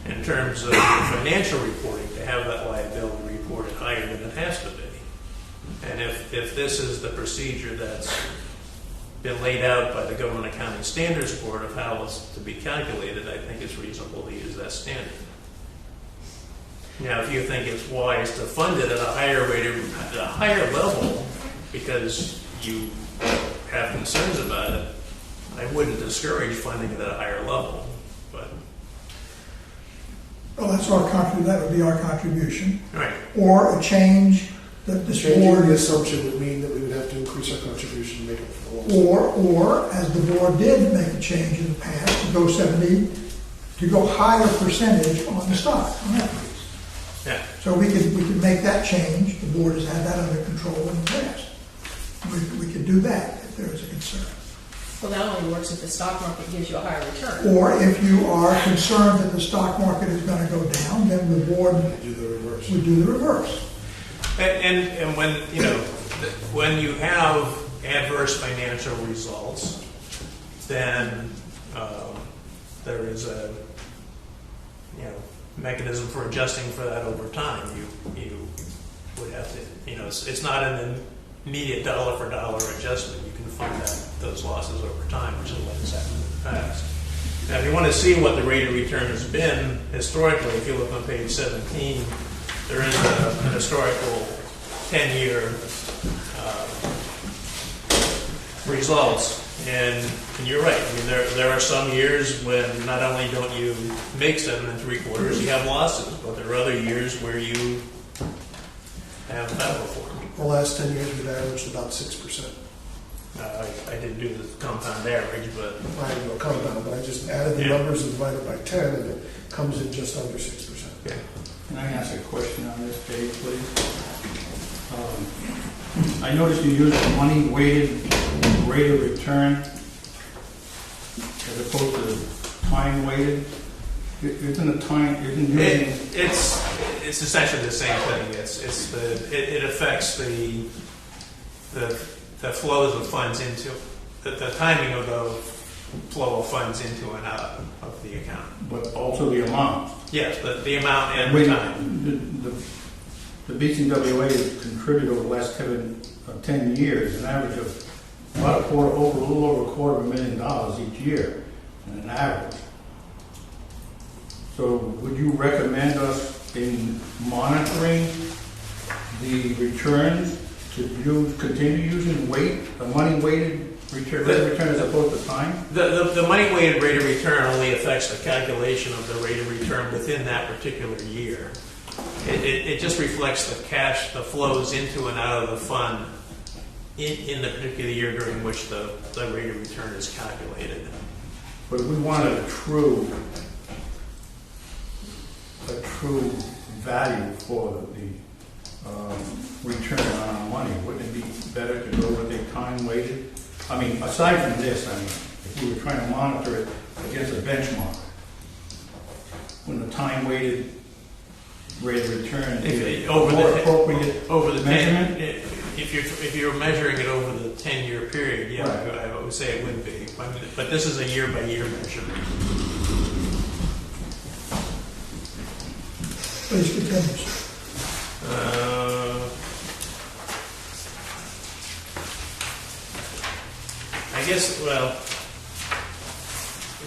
in terms of your financial reporting to have that liability reported higher than it has to be. And if this is the procedure that's been laid out by the Government Accounting Standards Board of how it's to be calculated, I think it's reasonable to use that standard. Now, if you think it's wise to fund it at a higher rate, at a higher level, because you have concerns about it, I wouldn't discourage funding it at a higher level. But Well, that would be our contribution. right. Or a change that this changing board, the assumption would mean that we would have to increase our contribution to make up for the loss. or as the board did make a change in the past, to go higher percentage on the stock, on equities. Yeah. So we could make that change. The board has had that under control in the past. We could do that if there is a concern. Well, that only works if the stock market gives you a higher return. Or if you are concerned that the stock market is going to go down, then the board would Do the reverse. do the reverse. And when you have adverse financial results, then there is a mechanism for adjusting for that over time. You would have to it's not an immediate dollar for dollar adjustment. You can fund those losses over time, which is what has happened in the past. Now, if you want to see what the rate of return has been historically, if you look on page 17, there is an historical 10-year results. And you're right. I mean, there are some years when not only don't you make 7 3/4, you have losses, but there are other years where you have outperformed. The last 10 years, we've averaged about 6%. I didn't do the compound average, but I have no compound, but I just added the numbers and divided by 10, and it comes in just under 6%. okay. Can I ask a question on this page, please? I noticed you use money-weighted rate of return as opposed to time-weighted. Isn't using... It's essentially the same thing. It affects the flows of funds into the timing of the flow of funds into and out of the account. But also the amount. Yes, the amount and the time. The BCWA has contributed over the last 10 years an average of about a little over $250,000 each year, in an average. So would you recommend us in monitoring the returns to continue using money-weighted rate of return as opposed to time? The money-weighted rate of return only affects the calculation of the rate of return within that particular year. It just reflects the cash, the flows into and out of the fund in the particular year during which the rate of return is calculated. But if we wanted a true value for the return on our money, wouldn't it be better to go with a time-weighted? I mean, aside from this, if we were trying to monitor it against a benchmark, when the time-weighted rate of return is more appropriate over the measurement? If you're measuring it over the 10-year period, yeah, right. I would say it would be. But this is a year-by-year measurement. Please continue. I guess, well,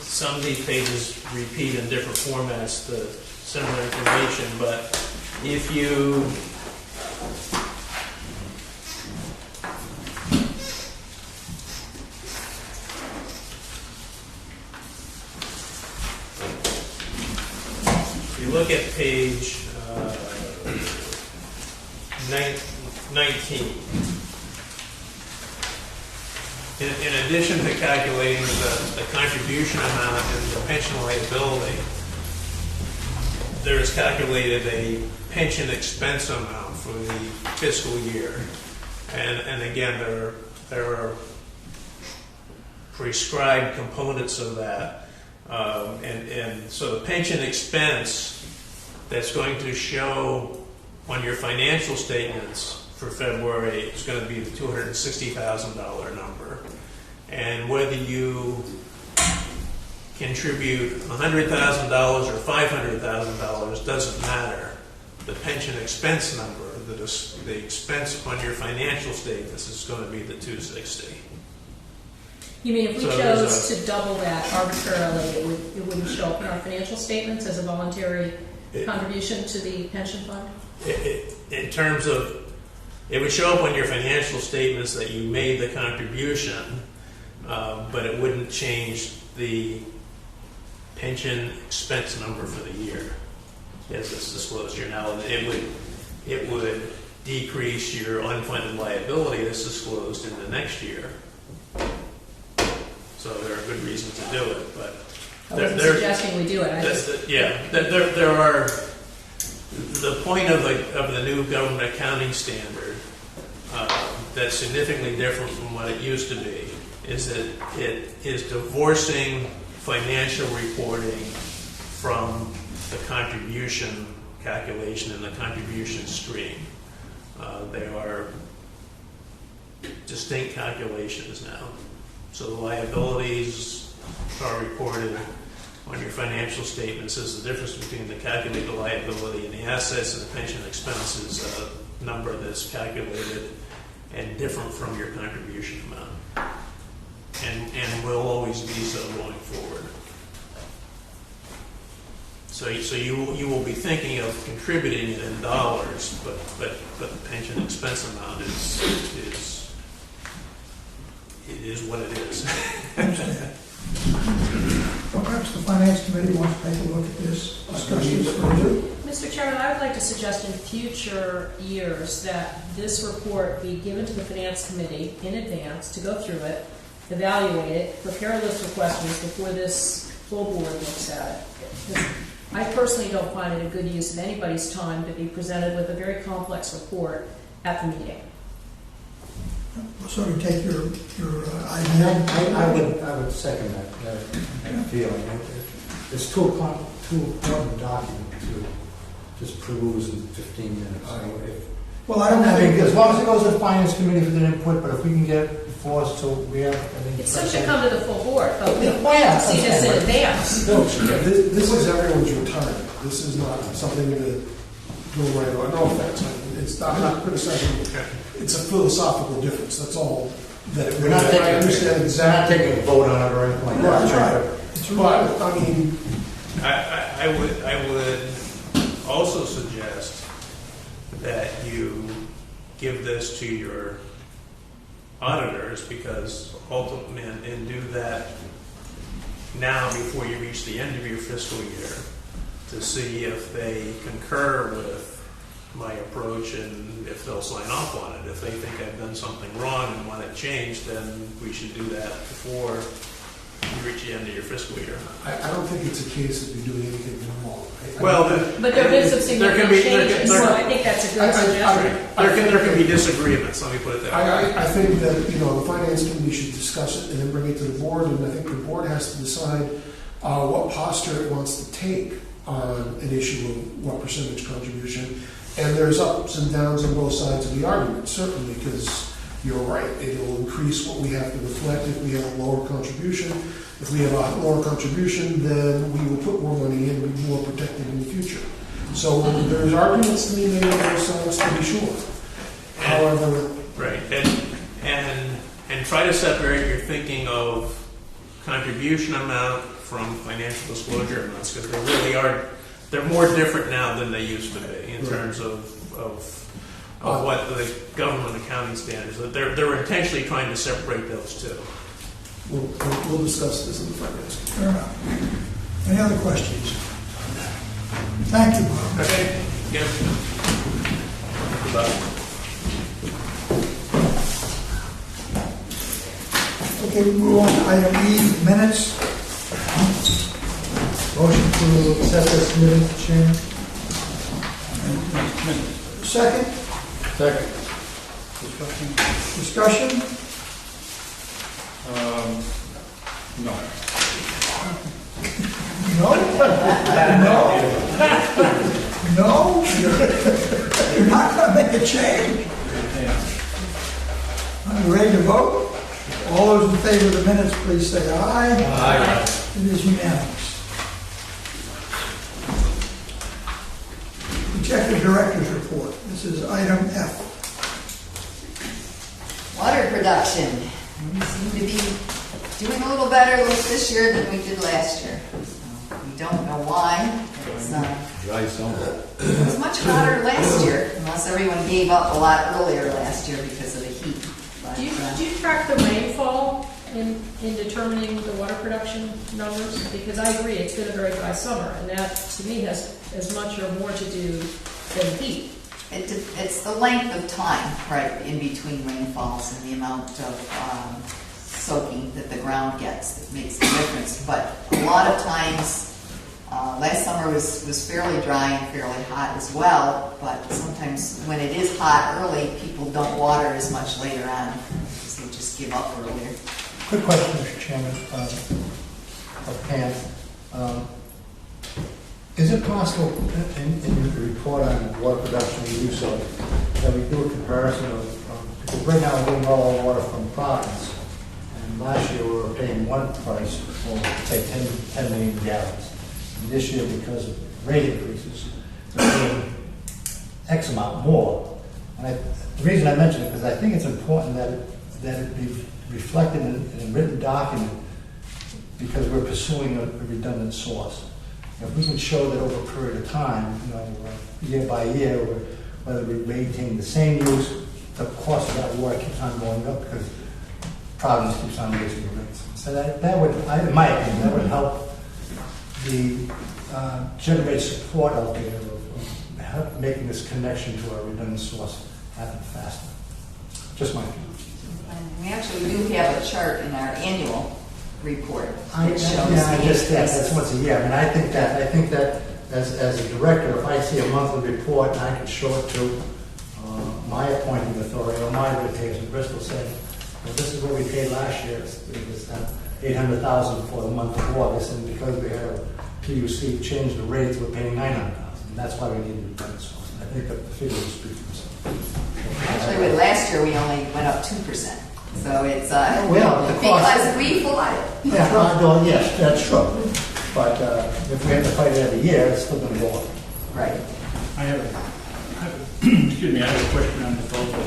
some of these pages repeat in different formats the similar information, but if you look at page 19, in addition to calculating the contribution amount and the pension liability, there is calculated a pension expense amount for the fiscal year. And again, there are prescribed components of that. And so the pension expense that's going to show on your financial statements for February is going to be the $260,000 number. And whether you contribute $100,000 or $500,000 doesn't matter. The pension expense number, the expense on your financial statements is going to be the $260,000. You mean if we So chose to double that arbitrarily, it wouldn't show up in our financial statements as a voluntary contribution to the pension fund? In terms of, it would show up on your financial statements that you made the contribution, but it wouldn't change the pension expense number for the year as it's disclosed here. Now, it would decrease your unfunded liability that's disclosed in the next year. So there are good reasons to do it, but I wasn't suggesting we do it. there are. The point of the new government accounting standard that's significantly different from what it used to be is that it is divorcing financial reporting from the contribution calculation and the contribution stream. They are distinct calculations now. So the liabilities are reported on your financial statements is the difference between the calculated liability and the assets, and the pension expenses number that's calculated and different from your contribution amount. And will always be so going forward. So you will be thinking of contributing it in dollars, but the pension expense amount is what it is. Well, perhaps the Finance Committee wants to take a look at this, discuss this further. Mr. Chairman, I would like to suggest in future years that this report be given to the Finance Committee in advance to go through it, evaluate it, prepare a list of questions before this full board looks at it. I personally don't find it a good use of anybody's time to be presented with a very complex report at the meeting. So we take your And idea. I would second that feeling. It's too important a document to just peruse in 15 minutes. So Well, I don't I think, mean, as long as it goes to the Finance Committee for their input, but if we can get it before us till we have, I think. It's still should come to the full board, but we Well, yeah, want to see this in advance. No, this is everyone's retirement. This is not something to go right on. No offense, I'm not criticizing. It's a philosophical difference, that's all. That We're not taking, I understand they're not taking a vote on it or anything like that. that's right. It's But, I mean, I would also suggest that you give this to your auditors, because ultimately, and do that now before you reach the end of your fiscal year, to see if they concur with my approach and if they'll sign off on it. If they think I've done something wrong and want it changed, then we should do that before you reach the end of your fiscal year. I don't think it's a case of you doing anything wrong. But there have been some significant changes, so I think that's a good suggestion. There can be disagreements, let me put it that way. I think that, the Finance Committee should discuss it and then bring it to the board, and I think the board has to decide what posture it wants to take on an issue of what percentage contribution. And there's ups and downs on both sides of the argument, certainly, because you're right, it'll increase what we have to reflect if we have a lower contribution. If we have a lower contribution, then we will put more money in and be more protected in the future. So there's arguments to be made on both sides, to be sure. However, Right, and try to separate your thinking of contribution amount from financial disclosure amounts, because they really are, they're more different now than they used to be in terms of what the government accounting standards, that they're intentionally trying to separate those two. we'll discuss this in the Finance Committee. fair enough. Any other questions? Thank you, Bob. Okay, yeah. Okay, we move on to item E, minutes. Motion to accept this minute, Chairman? Second, Second. discussion? No. No? No? You're not going to make a change? Are you ready to vote? All those in favor of the minutes, please say aye. Aye. It is unanimous. Executive Director's Report. This is item F. Water production. We seem to be doing a little better this year than we did last year. So we don't know why. Dry summer. It was much hotter last year, unless everyone gave up a lot earlier last year because of the heat. But, Do you track the rainfall in determining the water production numbers? Because I agree, it's been a very dry summer, and that, to me, has as much or more to do than heat. It's the length of time, right, in between rainfalls and the amount of soaking that the ground gets that makes the difference. But a lot of times, last summer was fairly dry and fairly hot as well, but sometimes when it is hot early, people don't water as much later on because they just give up earlier. Quick question, Mr. Chairman, of Pam. Is it possible, in the report on water production we do so, that we do a comparison of, because right now we're getting all our water from ponds, and last year we were paying one price for, say, 10 million gallons. And this year, because of rate increases, they're paying X amount more. And the reason I mention it, because I think it's important that it be reflected in a written document, because we're pursuing a redundant source. If we can show that over a period of time, year by year, whether we maintain the same use, the cost of that water keeps on going up because Providence keeps on raising the rates. So that would, in my opinion, that would help generate support out there of help making this connection to our redundant source happen faster. Just my opinion. And we actually do have a chart in our annual report I that shows just the that's once a year. I mean, I think that as a director, if I see a monthly report and I can show it to my appointing authority or my ratepayers in Bristol, saying, well, this is what we paid last year. It was $800,000 for the month of August, and because we had a PUC change the rates, we're paying $900,000. And that's why we need a redundant source. I think that the figures speak for themselves. Actually, with last year, we only went up 2%. So it's, well, the because we fought it. Yeah, well, yes, that's true. But if we have to fight it every year, it's still going to go up. Right. I have excuse me, I have a question on this also.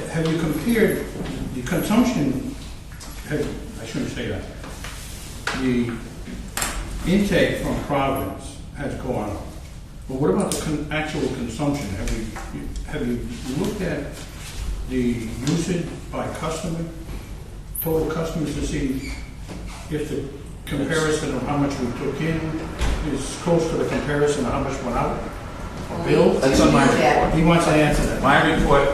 Have you compared the consumption, I shouldn't say that, the intake from Providence has gone up, but what about the actual consumption? Have you looked at the usage by customer, total customers, to see if the comparison of how much we took in is close to the comparison of how much went out? Bill? That's on my report. He wants to answer that. My report,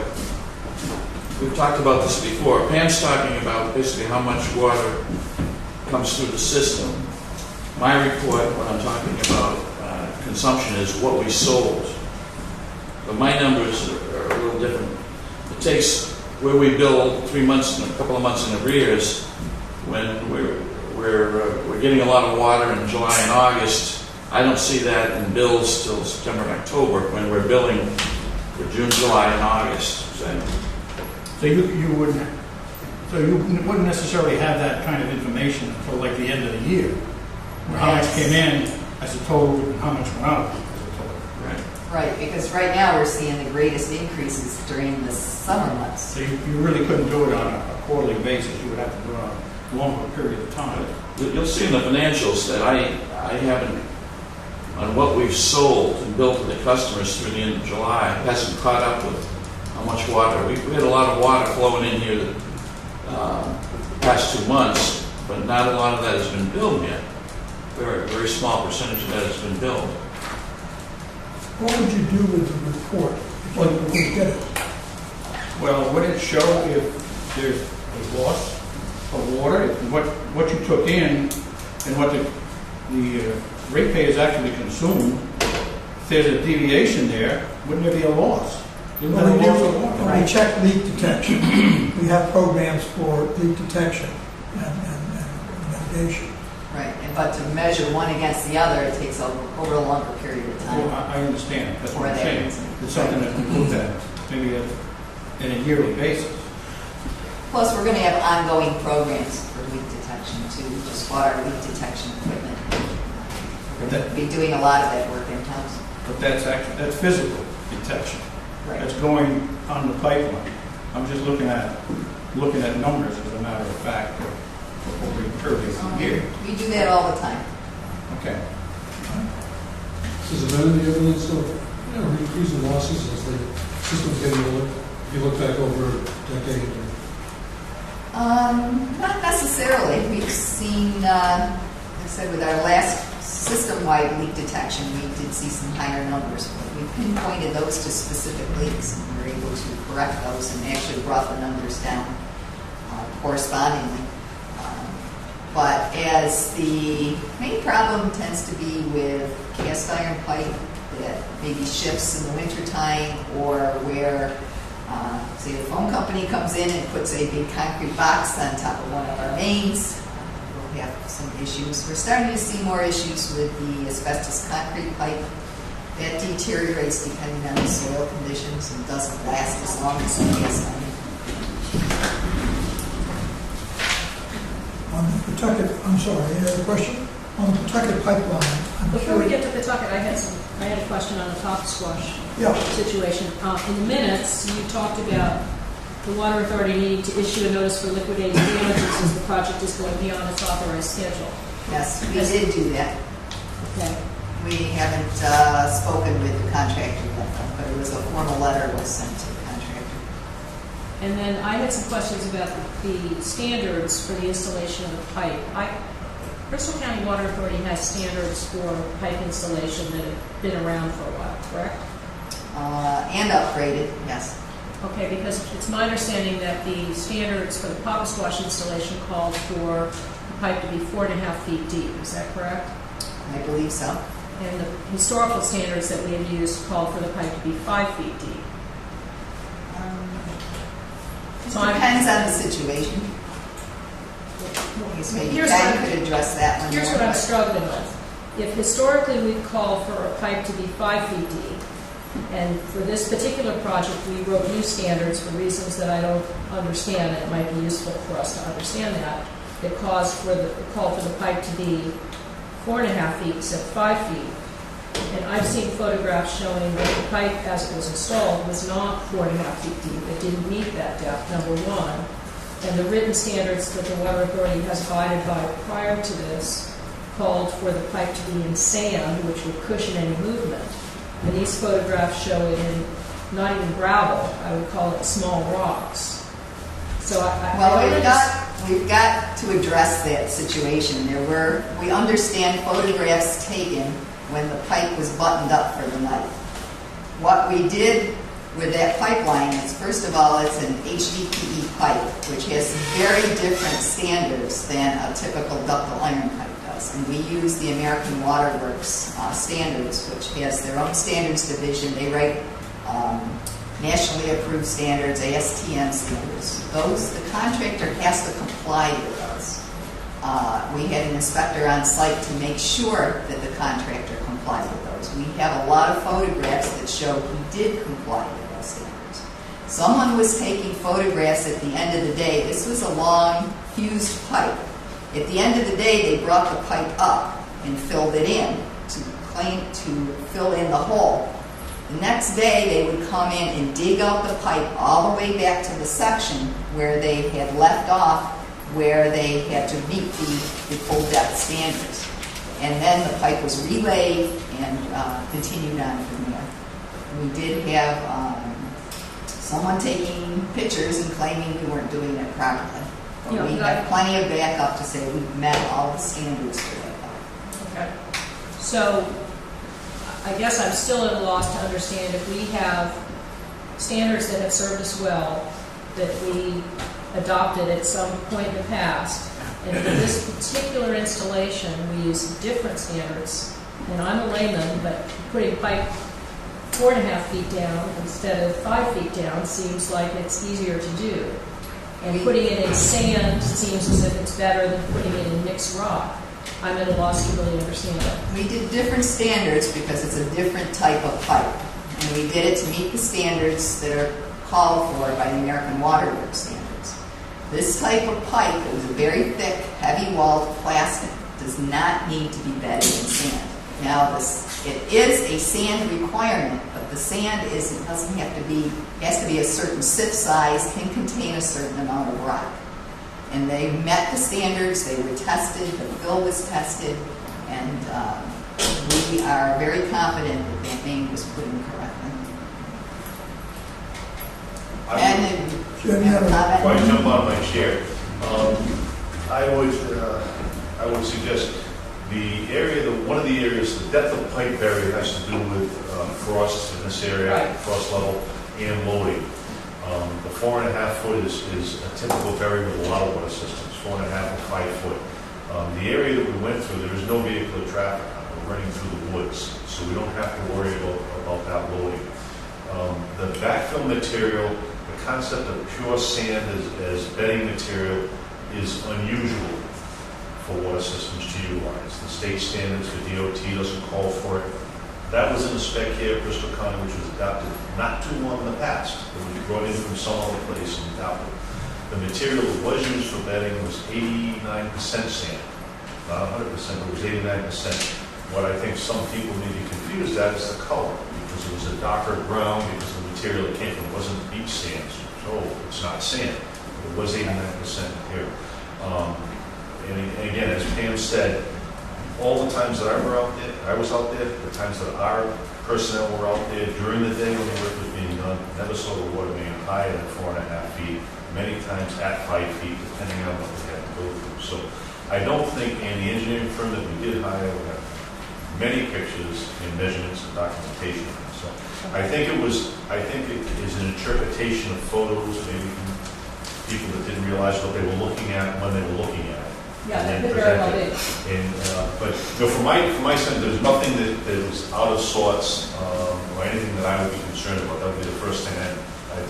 we've talked about this before. Pam's talking about basically how much water comes through the system. My report, what I'm talking about, consumption, is what we sold. But my numbers are a little different. It takes where we bill 3 months, a couple of months in arrears, when we're getting a lot of water in July and August. I don't see that in bills till September and October, when we're billing for June, July, and August. So you wouldn't necessarily have that kind of information until like the end of the year, where how much came in as a total and how much went out as a total. Right. Right, because right now we're seeing the greatest increases during the summer months. So you really couldn't do it on a quarterly basis. You would have to do it on a longer period of time. You'll see in the financials that I haven't, on what we've sold and billed to the customers through the end of July, hasn't caught up with how much water. We had a lot of water flowing in here the past 2 months, but not a lot of that has been billed yet. Very small percentage of that has been billed. What would you do with the report if you get it? Well, would it show if there's a loss of water, if what you took in and what the ratepayers actually consumed? If there's a deviation there, wouldn't there be a loss? Isn't there a loss of water? When we check leak detection, we have programs for leak detection and mitigation. Right, but to measure one against the other, it takes over a longer period of time. Well, I understand. That's what I'm Or saying. that. It's something that we look at, maybe in a yearly basis. Plus, we're going to have ongoing programs for leak detection too, just water leak detection equipment. We're going to be doing a lot of that work in-house. But that's physical detection. Right. That's going on the pipeline. I'm just looking at numbers as a matter of fact over the period of the year. We do that all the time. Okay. Is there any evidence of increasing losses as the system's getting older? If you look back over a decade? Not necessarily. We've seen, like I said, with our last system-wide leak detection, we did see some higher numbers. But we pinpointed those to specific leaks, and we were able to correct those and actually brought the numbers down correspondingly. But as the main problem tends to be with cast iron pipe that maybe shifts in the wintertime, or where, say, the phone company comes in and puts a big concrete box on top of one of our mains, we'll have some issues. We're starting to see more issues with the asbestos concrete pipe. That deteriorates depending on the soil conditions and doesn't last as long as the cast iron. On the Pawtucket, I'm sorry, any other question? On the Pawtucket pipeline, I'm Before we sure. get to Pawtucket, I had a question on the top squash Yeah, situation. In the minutes, you talked about the Water Authority needing to issue a notice for liquidating damages as the project is going beyond its authorized schedule. Yes, we did do that. Okay. We haven't spoken with the contractor yet, but it was a formal letter was sent to the contractor. And then I had some questions about the standards for the installation of the pipe. Bristol County Water Authority has standards for pipe installation that have been around for a while, correct? And upgraded, yes. Okay, because it's my understanding that the standards for the pop squash installation called for the pipe to be 4.5 feet deep. Is that correct? I believe so. And the historical standards that we have used call for the pipe to be 5 feet deep. So Depends on the situation. I guess maybe Here's Ken what- could address that one. Here's more, what I'm but- struggling with. If historically we've called for a pipe to be 5 feet deep, and for this particular project we wrote new standards for reasons that I don't understand, and it might be useful for us to understand that, it called for the pipe to be 4.5 feet instead of 5 feet. And I've seen photographs showing that the pipe, as it was installed, was not 4.5 feet deep. It didn't meet that depth, number one. And the written standards that the Water Authority has abided by prior to this called for the pipe to be in sand, which would cushion any movement. And these photographs show it in not even gravel, I would call it small rocks. So We've got to address that situation. We understand photographs taken when the pipe was buttoned up for the night. What we did with that pipeline is, first of all, it's an HDPE pipe, which has very different standards than a typical ductile iron pipe does. And we use the American Water Works standards, which has their own standards division. They write nationally approved standards, ASTM standards. The contractor has to comply with those. We had an inspector on site to make sure that the contractor complied with those. We have a lot of photographs that show he did comply with those standards. Someone was taking photographs at the end of the day. This was a long fused pipe. At the end of the day, they brought the pipe up and filled it in to fill in the hole. The next day, they would come in and dig out the pipe all the way back to the section where they had left off, where they had to meet the full depth standards. And then the pipe was relayed and continued on from there. We did have someone taking pictures and claiming we weren't doing it properly. But we have plenty of backup to say we've met all the standards for that pipe. Okay. So I guess I'm still at a loss to understand if we have standards that have served us well, that we adopted at some point in the past, and for this particular installation, we use different standards. And I'm a layman, but putting pipe 4.5 feet down instead of 5 feet down seems like it's easier to do. And putting it in sand seems as if it's better than putting it in mixed rock. I'm at a loss to really understand it. We did different standards because it's a different type of pipe. And we did it to meet the standards that are called for by the American Water Works standards. This type of pipe, that was a very thick, heavy-walled plastic, does not need to be bedded in sand. Now, it is a sand requirement, but the sand doesn't have to be, has to be a certain sift size, can contain a certain amount of rock. And they met the standards, they were tested, the fill was tested, and we are very confident that that name was put in correctly. And Jim, you have a Before I jump out of my chair, I would suggest one of the areas, the depth of pipe barrier has to do with frosts in this area, Right. frost level, and loading. The 4.5 foot is a typical barrier with a lot of water systems, 4.5 or 5 foot. The area that we went through, there is no vehicular traffic. We're running through the woods, so we don't have to worry about that loading. The backfill material, the concept of pure sand as bedding material is unusual for water systems to utilize. The state standards for DOT doesn't call for it. That was in the spec here at Bristol County, which was adopted not too long in the past. It was brought in from some other place and adopted. The material that was used for bedding was 89% sand, not 100%, but it was 89%. What I think some people may be confused at is the color, because it was a darker brown because the material it came from wasn't beach sand. So it's not sand. It was 89% here. And again, as Pam said, all the times that I was out there, the times that our personnel were out there during the day when the work was being done, never saw the water being higher than 4.5 feet, many times at 5 feet, depending on what we had to go through. So I don't think, and the engineering firm that we did hire, we have many pictures and measurements and documentation. So I think it is an interpretation of photos, maybe from people that didn't realize what they were looking at when they were looking at it. Yeah, And that then could very well present be. it. And, but from my sense, there's nothing that was out of sorts or anything that I would be concerned about. That would be the first thing I'd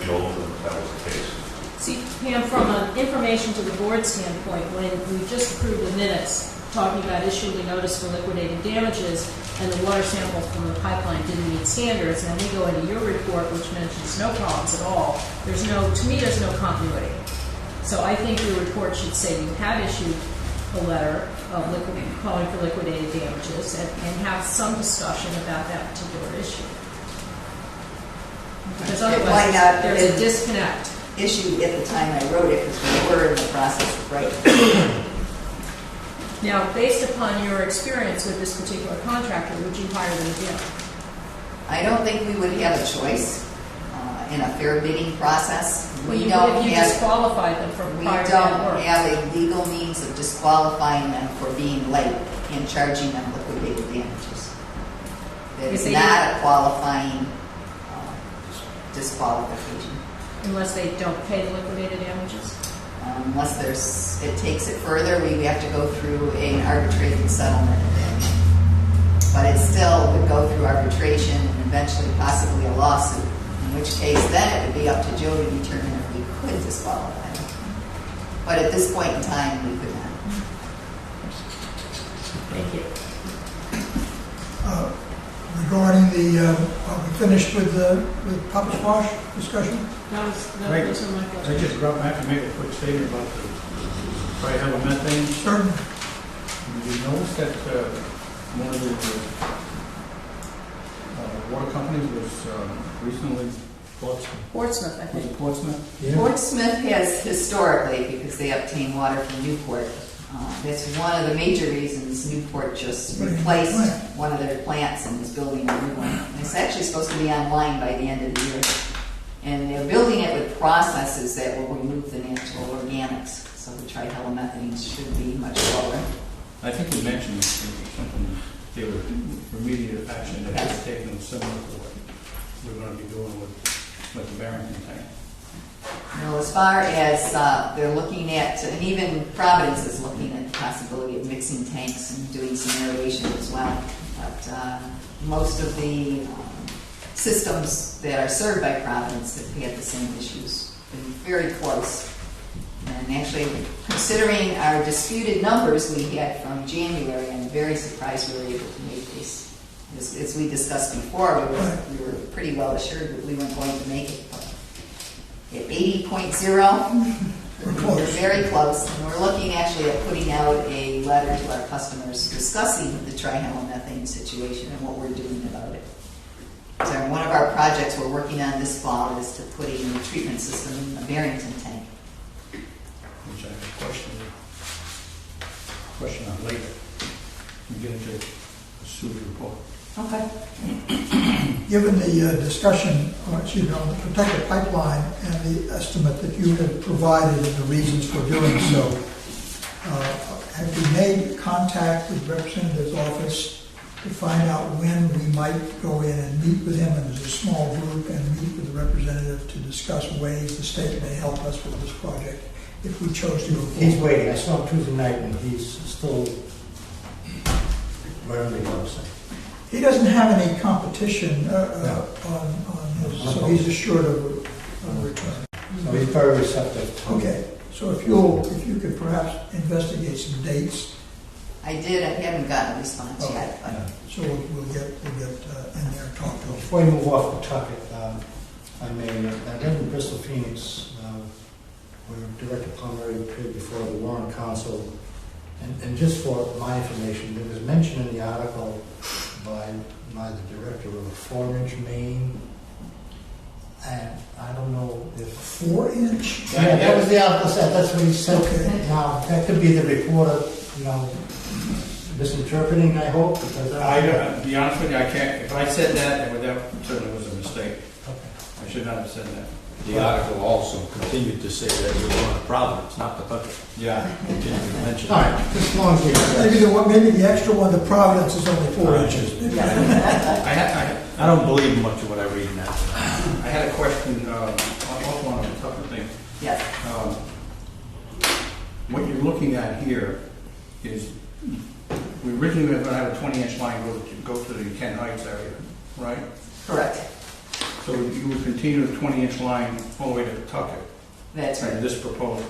be all over them if that was the case. See, Pam, from an information to the board standpoint, when we just approved the minutes talking about issuing a notice for liquidated damages and the water sample from the pipeline didn't meet standards, and we go into your report, which mentions no problems at all, to me, there's no continuity. So I think your report should say you had issued a letter of calling for liquidated damages and have some discussion about that particular issue. Because It might otherwise, not there's have a been disconnect. issued at the time I wrote it, because we were in the process of writing. Now, based upon your experience with this particular contractor, would you hire them again? I don't think we would have a choice in a fair bidding process. Well, We you don't would if you have, disqualified them from we prior don't bad work. have a legal means of disqualifying them for being late and charging them liquidated damages. That If is they not a qualifying disqualification. Unless they don't pay the liquidated damages? Unless it takes it further, we have to go through an arbitrated settlement. But it still would go through arbitration and eventually possibly a lawsuit, in which case then it would be up to Joe to determine if we could disqualify them. But at this point in time, we could not. Thank you. Regarding are we finished with Papa Squash discussion? Right. Those are my I questions. just dropped back to make a quick statement about the trihalomethanes. Certainly. You notice that one of the water companies was recently Portsmouth, I was think. it Portsmouth? Portsmouth has historically, because they obtain water from Newport, that's one of the major reasons Newport just replaced one of their plants and is building a new one. And it's actually supposed to be online by the end of the year. And they're building it with processes that will remove the natural organics. So the trihalomethanes should be much lower. I think you mentioned something, they were remedial action that was taken similar to what we're going to be doing with the Barrington tank. Well, as far as they're looking at, and even Providence is looking at the possibility of mixing tanks and doing some aeration as well. But most of the systems that are served by Providence have had the same issues. Been very close. And actually, considering our disputed numbers we had from January, I'm very surprised we were able to make this. As we discussed before, we were pretty well assured that we weren't going to make it. But at 80.0, we're very close. And we're looking actually at putting out a letter to our customers discussing the trihalomethane situation and what we're doing about it. So one of our projects we're working on this fall is to put a new treatment system in the Barrington tank. Which I have a question on later. We get into the sewer report. Okay. Given the discussion, on the protected pipeline and the estimate that you had provided and the reasons for doing so, have you made contact with the representative's office to find out when we might go in and meet with him, and as a small group, and meet with the representative to discuss ways the state may help us with this project if we chose to go forward? He's waiting. I saw him Tuesday night, and he's still right on the website. He doesn't have any competition on his, so he's assured of a return. So he's very receptive. Okay, so if you could perhaps investigate some dates, I did. I haven't gotten a response yet. But so we'll get in there and talk to him. Before you move off the topic, I read in Bristol Phoenix where Director Palmer appeared before the Warren Council. And just for my information, there was mention in the article by the director of a 4-inch main. And I don't know if... 4-inch? Yeah, that was the article said, that's what he said. Okay. Now, that could be the reporter, misinterpreting, I hope, because To be honest with you, I can't, if I said that, that certainly was a mistake. Okay. I should not have said that. The article also continued to say that we want a Providence, not the budget. Yeah. Continued to mention. All right, as long as we... Maybe the extra one, the Providence, is only 4 inches. I don't believe much of what I read in that. I had a question, also on a tougher thing. Yes. What you're looking at here is, we originally were going to have a 20-inch line go to the Kent Heights area, right? Correct. So you would continue the 20-inch line all the way to Tucket. That's right. This proposal.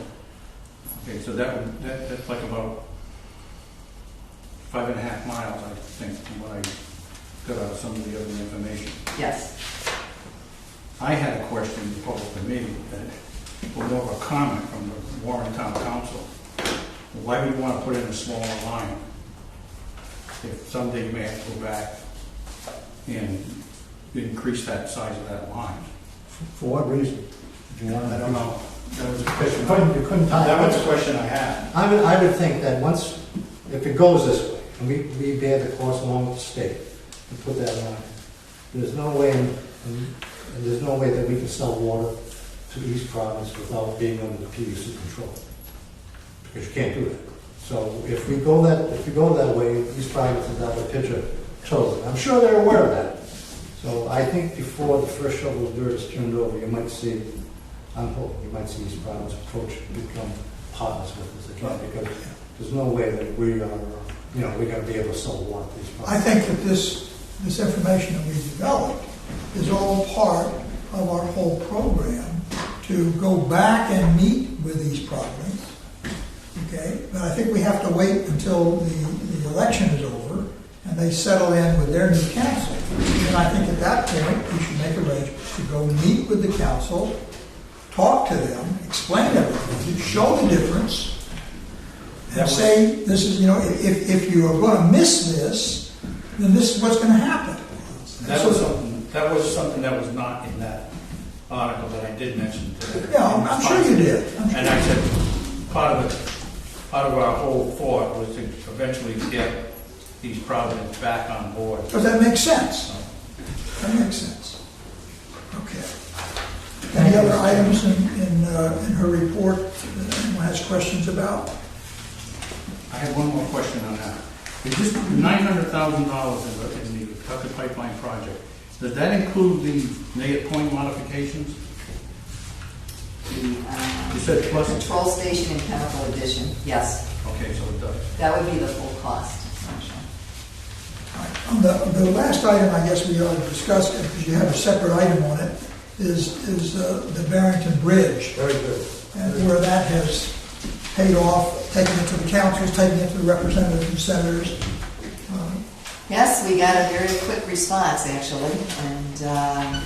Okay, so that's like about 5.5 miles, I think, from what I got out of some of the other information. Yes. I had a question posed to me, or more of a comment from the Warren Town Council. Why would you want to put in a smaller line if someday you may have to go back and increase that size of that line? For what reason? Do you want to... I don't know. That was a You question. couldn't tie That it. was a question I had. I would think that if it goes this way, and we bear the cost along with the state, and put that line, there's no way, and there's no way that we can sell water to East Providence without being under the PUC control. Because you can't do that. So if we go that way, East Providence is out of the picture totally. I'm sure they're aware of that. So I think before the first shovel of dirt is turned over, you might see, I'm hoping you might see East Providence approach to become partners with us again, because there's no way that we are, we're going to be able to sell water to East Providence. I think that this information that we developed is all part of our whole program to go back and meet with East Providence. Okay, but I think we have to wait until the election is over and they settle in with their new council. And I think at that point, we should make arrangements to go meet with the council, talk to them, explain everything, show the difference, and say, this is, if you are going to miss this, then this is what's going to happen. That was something that was not in that article that I did mention today. Yeah, I'm sure you did. And I said, part of our whole thought was to eventually get East Providence back on board. But that makes sense. That makes sense. Okay. Any other items in her report that anyone has questions about? I have one more question on that. Is this $900,000 in the Tucket Pipeline project, does that include the Nayett Point modifications? You said plus? Control station and chemical addition, yes. Okay, so it does. That would be the full cost, essentially. The last item I guess we ought to discuss, because you have a separate item on it, is the Barrington Bridge. Very good. And where that has paid off, taking it to the councils, taking it to the representatives and senators. Yes, we got a very quick response, actually, and the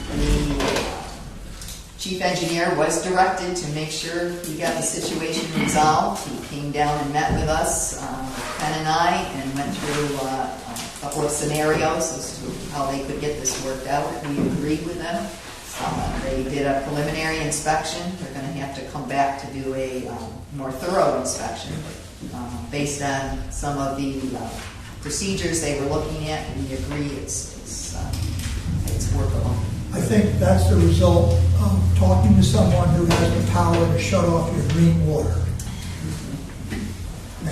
chief engineer was directed to make sure we got the situation resolved. He came down and met with us, Ken and I, and went through a couple of scenarios as to how they could get this worked out. We agreed with them. They did a preliminary inspection. They're going to have to come back to do a more thorough inspection based on some of the procedures they were looking at. We agree it's workable. I think that's the result of talking to someone who has the power to shut off your green water.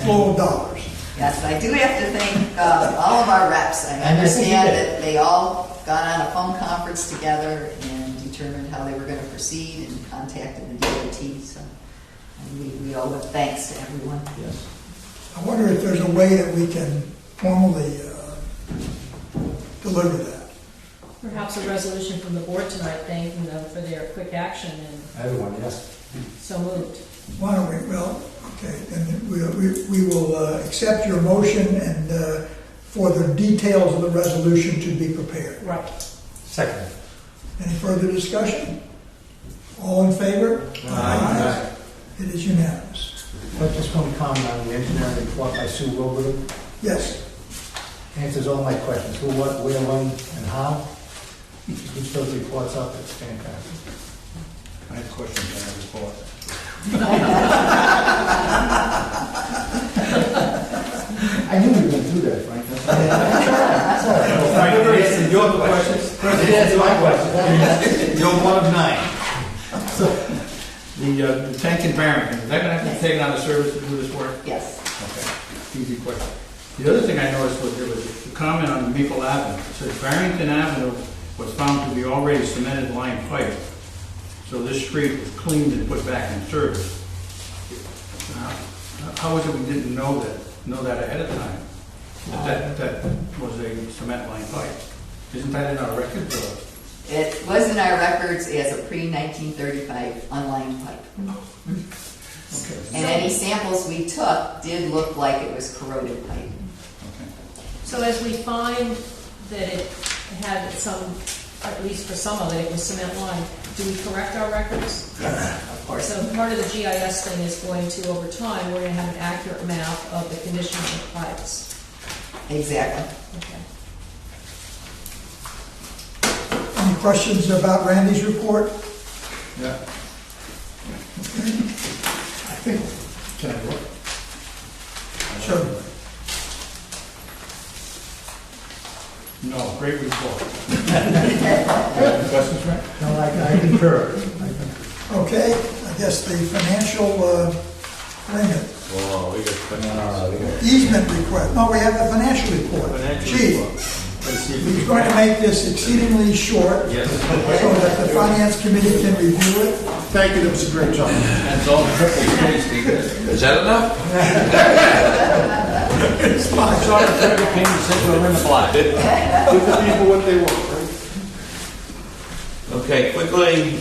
Flow of dollars. Yes, I do have to thank all of our reps. I understand that they all got on a phone conference together and determined how they were going to proceed and contacted the DOT. So we owe thanks to everyone. Yes. I wonder if there's a way that we can formally deliver that. Perhaps a resolution from the board tonight thanking them for their quick action and Everyone, yes. so moved. Why don't we, well, okay, then we will accept your motion and for the details of the resolution to be prepared. Right. Second. Any further discussion? All in favor? Aye. It is unanimous. I just want to comment on the engineering report by Sue Wilbur. Yes, Answers all my questions, who, what, where, when, and how. She puts those reports up, it's fantastic. I have questions on that report. I knew we were going to do that, Frank. That's all right. Frank, answer your questions. President, answer my question. You're one of 9. The tank in Barrington, is that gonna have to be taken out of service to do this work? Yes. Okay, easy question. The other thing I noticed was there was a comment on Maple Avenue. It says Barrington Avenue was found to be already cemented line pipe. So this street was cleaned and put back in service. How was it we didn't know that ahead of time? That was a cement line pipe. Isn't that in our records? It was in our records as a pre-1935 unlined pipe. Okay. And any samples we took did look like it was corroded pipe. Okay. So as we find that it had some, at least for some of it, it was cement line, do we correct our records? Yes, of course. So part of the GIS thing is going to, over time, we're going to have an accurate map of the condition of the pipes. Exactly. Okay. any questions about Randy's report? Yeah. I think, Can I look? sure. No, great report. Any questions, Frank? No, I concur. Okay, I guess the financial, wait a minute, Oh, we got easement request, no, we have the financial report. Chief, he's going to make this exceedingly short, Yes. so that the finance committee can review it. Thank you, that was a great job. That's all triple tasty. Is that enough? It's fine. Sorry, Frederick came to sit over in the block. Give the people what they want, right? Okay, quickly,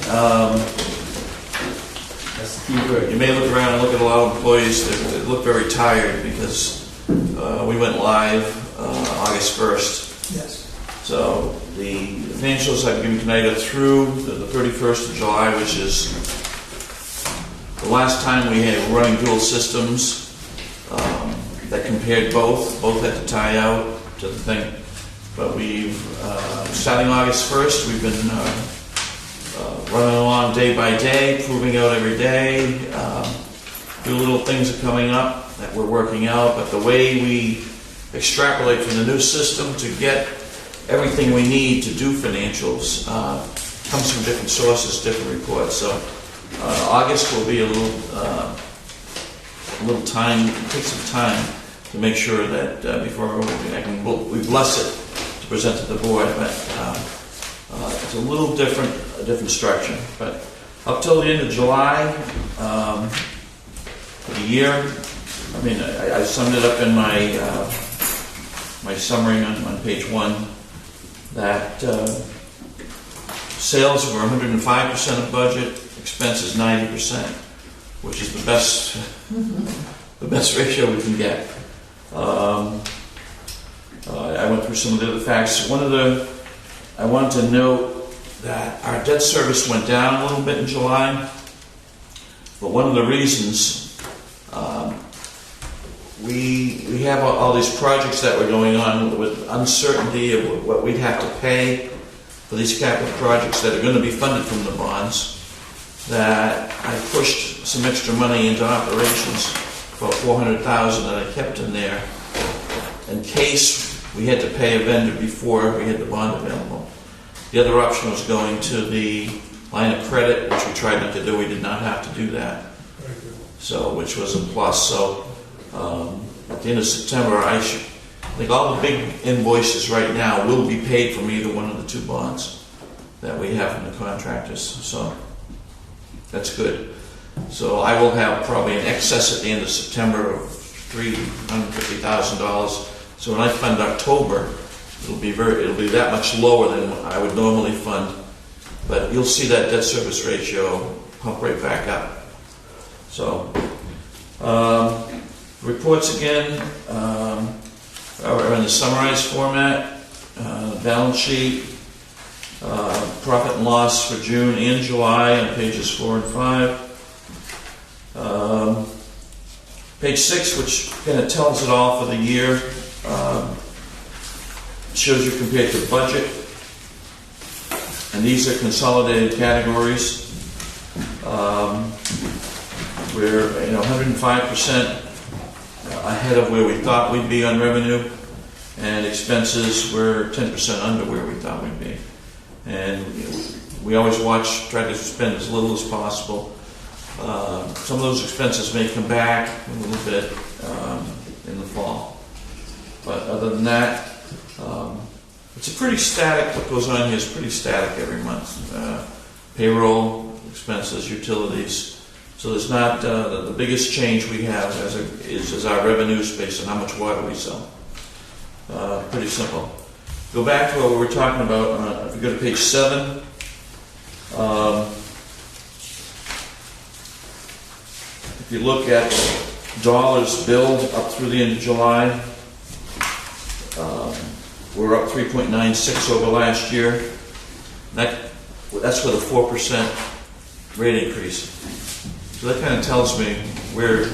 That's the key word. you may look around and look at a lot of employees that look very tired because we went live August 1st. Yes, So the financials I've given tonight are through the 31st of July, which is the last time we had running dual systems that compared both. Both had to tie out to the thing. But we've, starting August 1st, we've been running along day by day, proving out every day. Few little things are coming up that we're working out, but the way we extrapolate from the new system to get everything we need to do financials comes from different sources, different reports. So August will be a little time, take some time to make sure that before we bless it to present to the board, but it's a little different, a different structure. But up till the end of July, for the year, I mean, I summed it up in my my summary on page 1 that sales were 105% of budget, expenses 90%, which is the best ratio we can get. I went through some of the other facts. I wanted to note that our debt service went down a little bit in July, but one of the reasons we have all these projects that were going on with uncertainty of what we'd have to pay for these capital projects that are going to be funded from the bonds, that I pushed some extra money into operations, about $400,000 that I kept in there in case we had to pay a vendor before we had the bond available. The other option was going to the line of credit, which we tried not to do. We did not have to do that, so which was a plus. So at the end of September, I think all the big invoices right now will be paid from either one of the 2 bonds that we have from the contractors. So that's good. So I will have probably an excess at the end of September of $350,000. So when I fund October, it'll be that much lower than what I would normally fund. But you'll see that debt service ratio pump right back up. So reports again are in the summarized format. Balance sheet, profit and loss for June and July on pages 4 and 5. Page 6, which kind of tells it all for the year, shows you compared to budget. And these are consolidated categories. We're 105% ahead of where we thought we'd be on revenue, and expenses were 10% under where we thought we'd be. And we always try to spend as little as possible. Some of those expenses may come back a little bit in the fall. But other than that, it's a pretty static, what goes on here is pretty static every month. Payroll, expenses, utilities. So there's not, the biggest change we have is our revenues based on how much water we sell. Pretty simple. Go back to what we were talking about, if you go to page 7, if you look at dollars billed up through the end of July, we're up 3.96 over last year. That's with a 4% rate increase. So that kind of tells me we're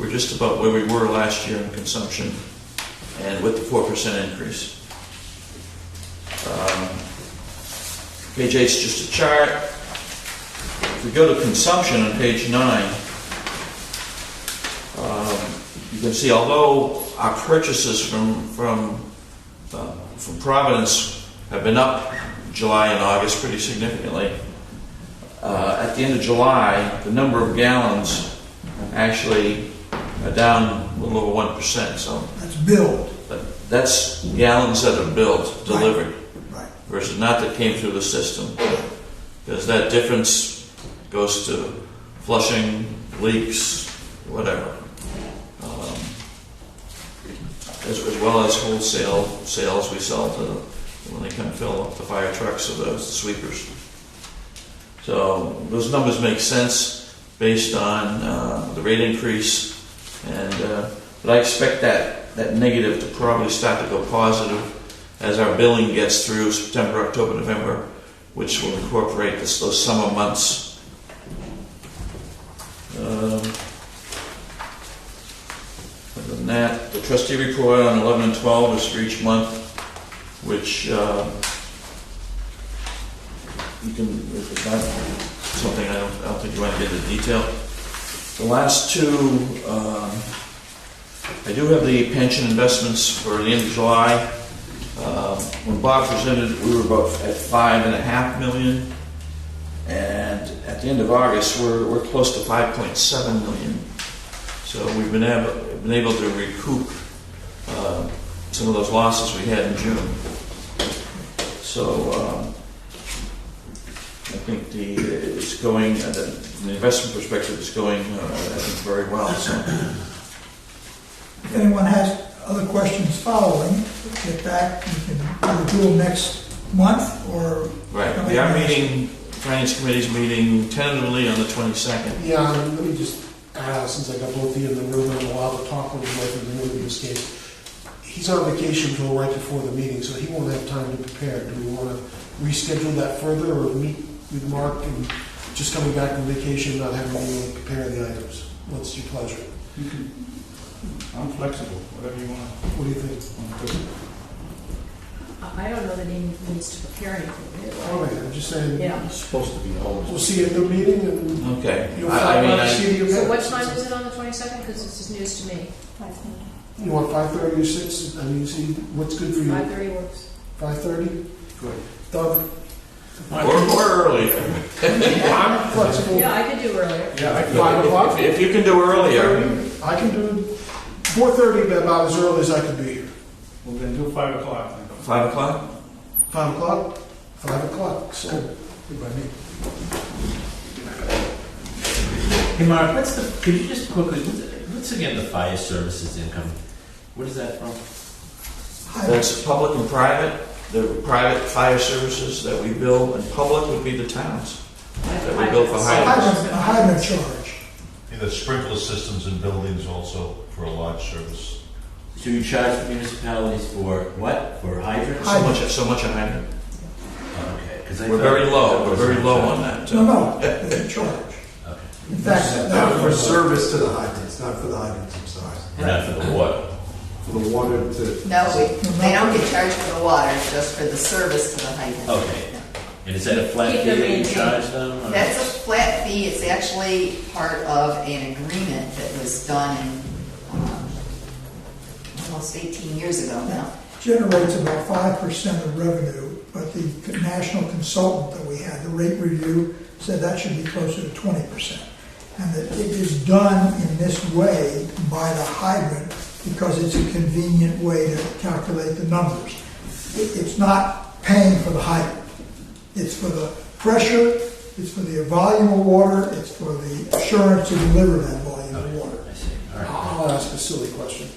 just about where we were last year in consumption, and with the 4% increase. Page 8 is just a chart. If we go to consumption on page 9, you can see although our purchases from Providence have been up July and August pretty significantly, at the end of July, the number of gallons actually are down a little over 1%. So That's billed. that's gallons that are billed, delivered, Right. versus not that came through the system. Because that difference goes to flushing, leaks, whatever. As well as wholesale sales we sell to when they come fill up the fire trucks or the sweepers. So those numbers make sense based on the rate increase, but I expect that negative to probably start to go positive as our billing gets through September, October, November, which will incorporate those summer months. Other than that, the trustee report on 11 and 12 is for each month, which you can, if it's not something I don't think you want to get into detail. The last two, I do have the pension investments for the end of July. When Bob presented, we were about at $5.5 million, and at the end of August, we're close to $5.7 million. So we've been able to recoup some of those losses we had in June. So I think it's going, from the investment perspective, it's going, I think, very well. So. If anyone has other questions following, get back. You can either do them next month or... Right. We are meeting, Finance Committee's meeting tentatively on the 22nd. Yeah, and let me just add, since I got both of you in the room and allowed to talk with you in the room in this case, he's on vacation until right before the meeting, so he won't have time to prepare. Do we want to reschedule that further or meet with Mark and just coming back from vacation, not having anyone prepare the items? What's your pleasure? I'm flexible, whatever you want. What do you think? I don't know that he needs to prepare anything, really. All right, I'm just saying, Yeah. It's supposed to be always. we'll see you at the meeting and Okay. you'll I mean, see you So again. what time is it on the 22nd? Because this is news to me. You want 5:30 or 6? I mean, see, what's good for you? 5:30 works. 5:30? Good. Doug? Or earlier. I'm flexible. Yeah, I could do earlier. Yeah, I can. 5 o'clock? If you can do earlier. I can do 4:30, but about as early as I could be here. We're going to do 5 o'clock. 5 o'clock? 5 o'clock? 5 o'clock, so. Good by me. Hey Mark, could you just quickly, what's again the fire services income? What is that from? That's public and private. The private fire services that we bill, and public would be the towns that we bill for hydrants. A hydrant charge. The sprinkler systems in buildings also for a large service. So you charge the municipalities for what? For hydrants? So much a hydrant. Okay, because We're very low. We're very low on that. No, it's a charge. Okay. In fact, Not for service to the hydrants, not for the hydrants themselves. And not for the water. For the water to, No, they don't get charged for the water, just for the service to the hydrant. Okay. And is that a flat Keep fee them that you maintained. charge them? or- That's a flat fee, it's actually part of an agreement that was done in, almost 18 years ago now. generates about 5% of revenue, but the national consultant that we had, the rate review, said that should be closer to 20%. And that it is done in this way by the hydrant because it's a convenient way to calculate the numbers. It's not paying for the hydrant. It's for the pressure, it's for the volume of water, it's for the assurance to deliver that volume of water. I see. All right. I'll ask a silly question.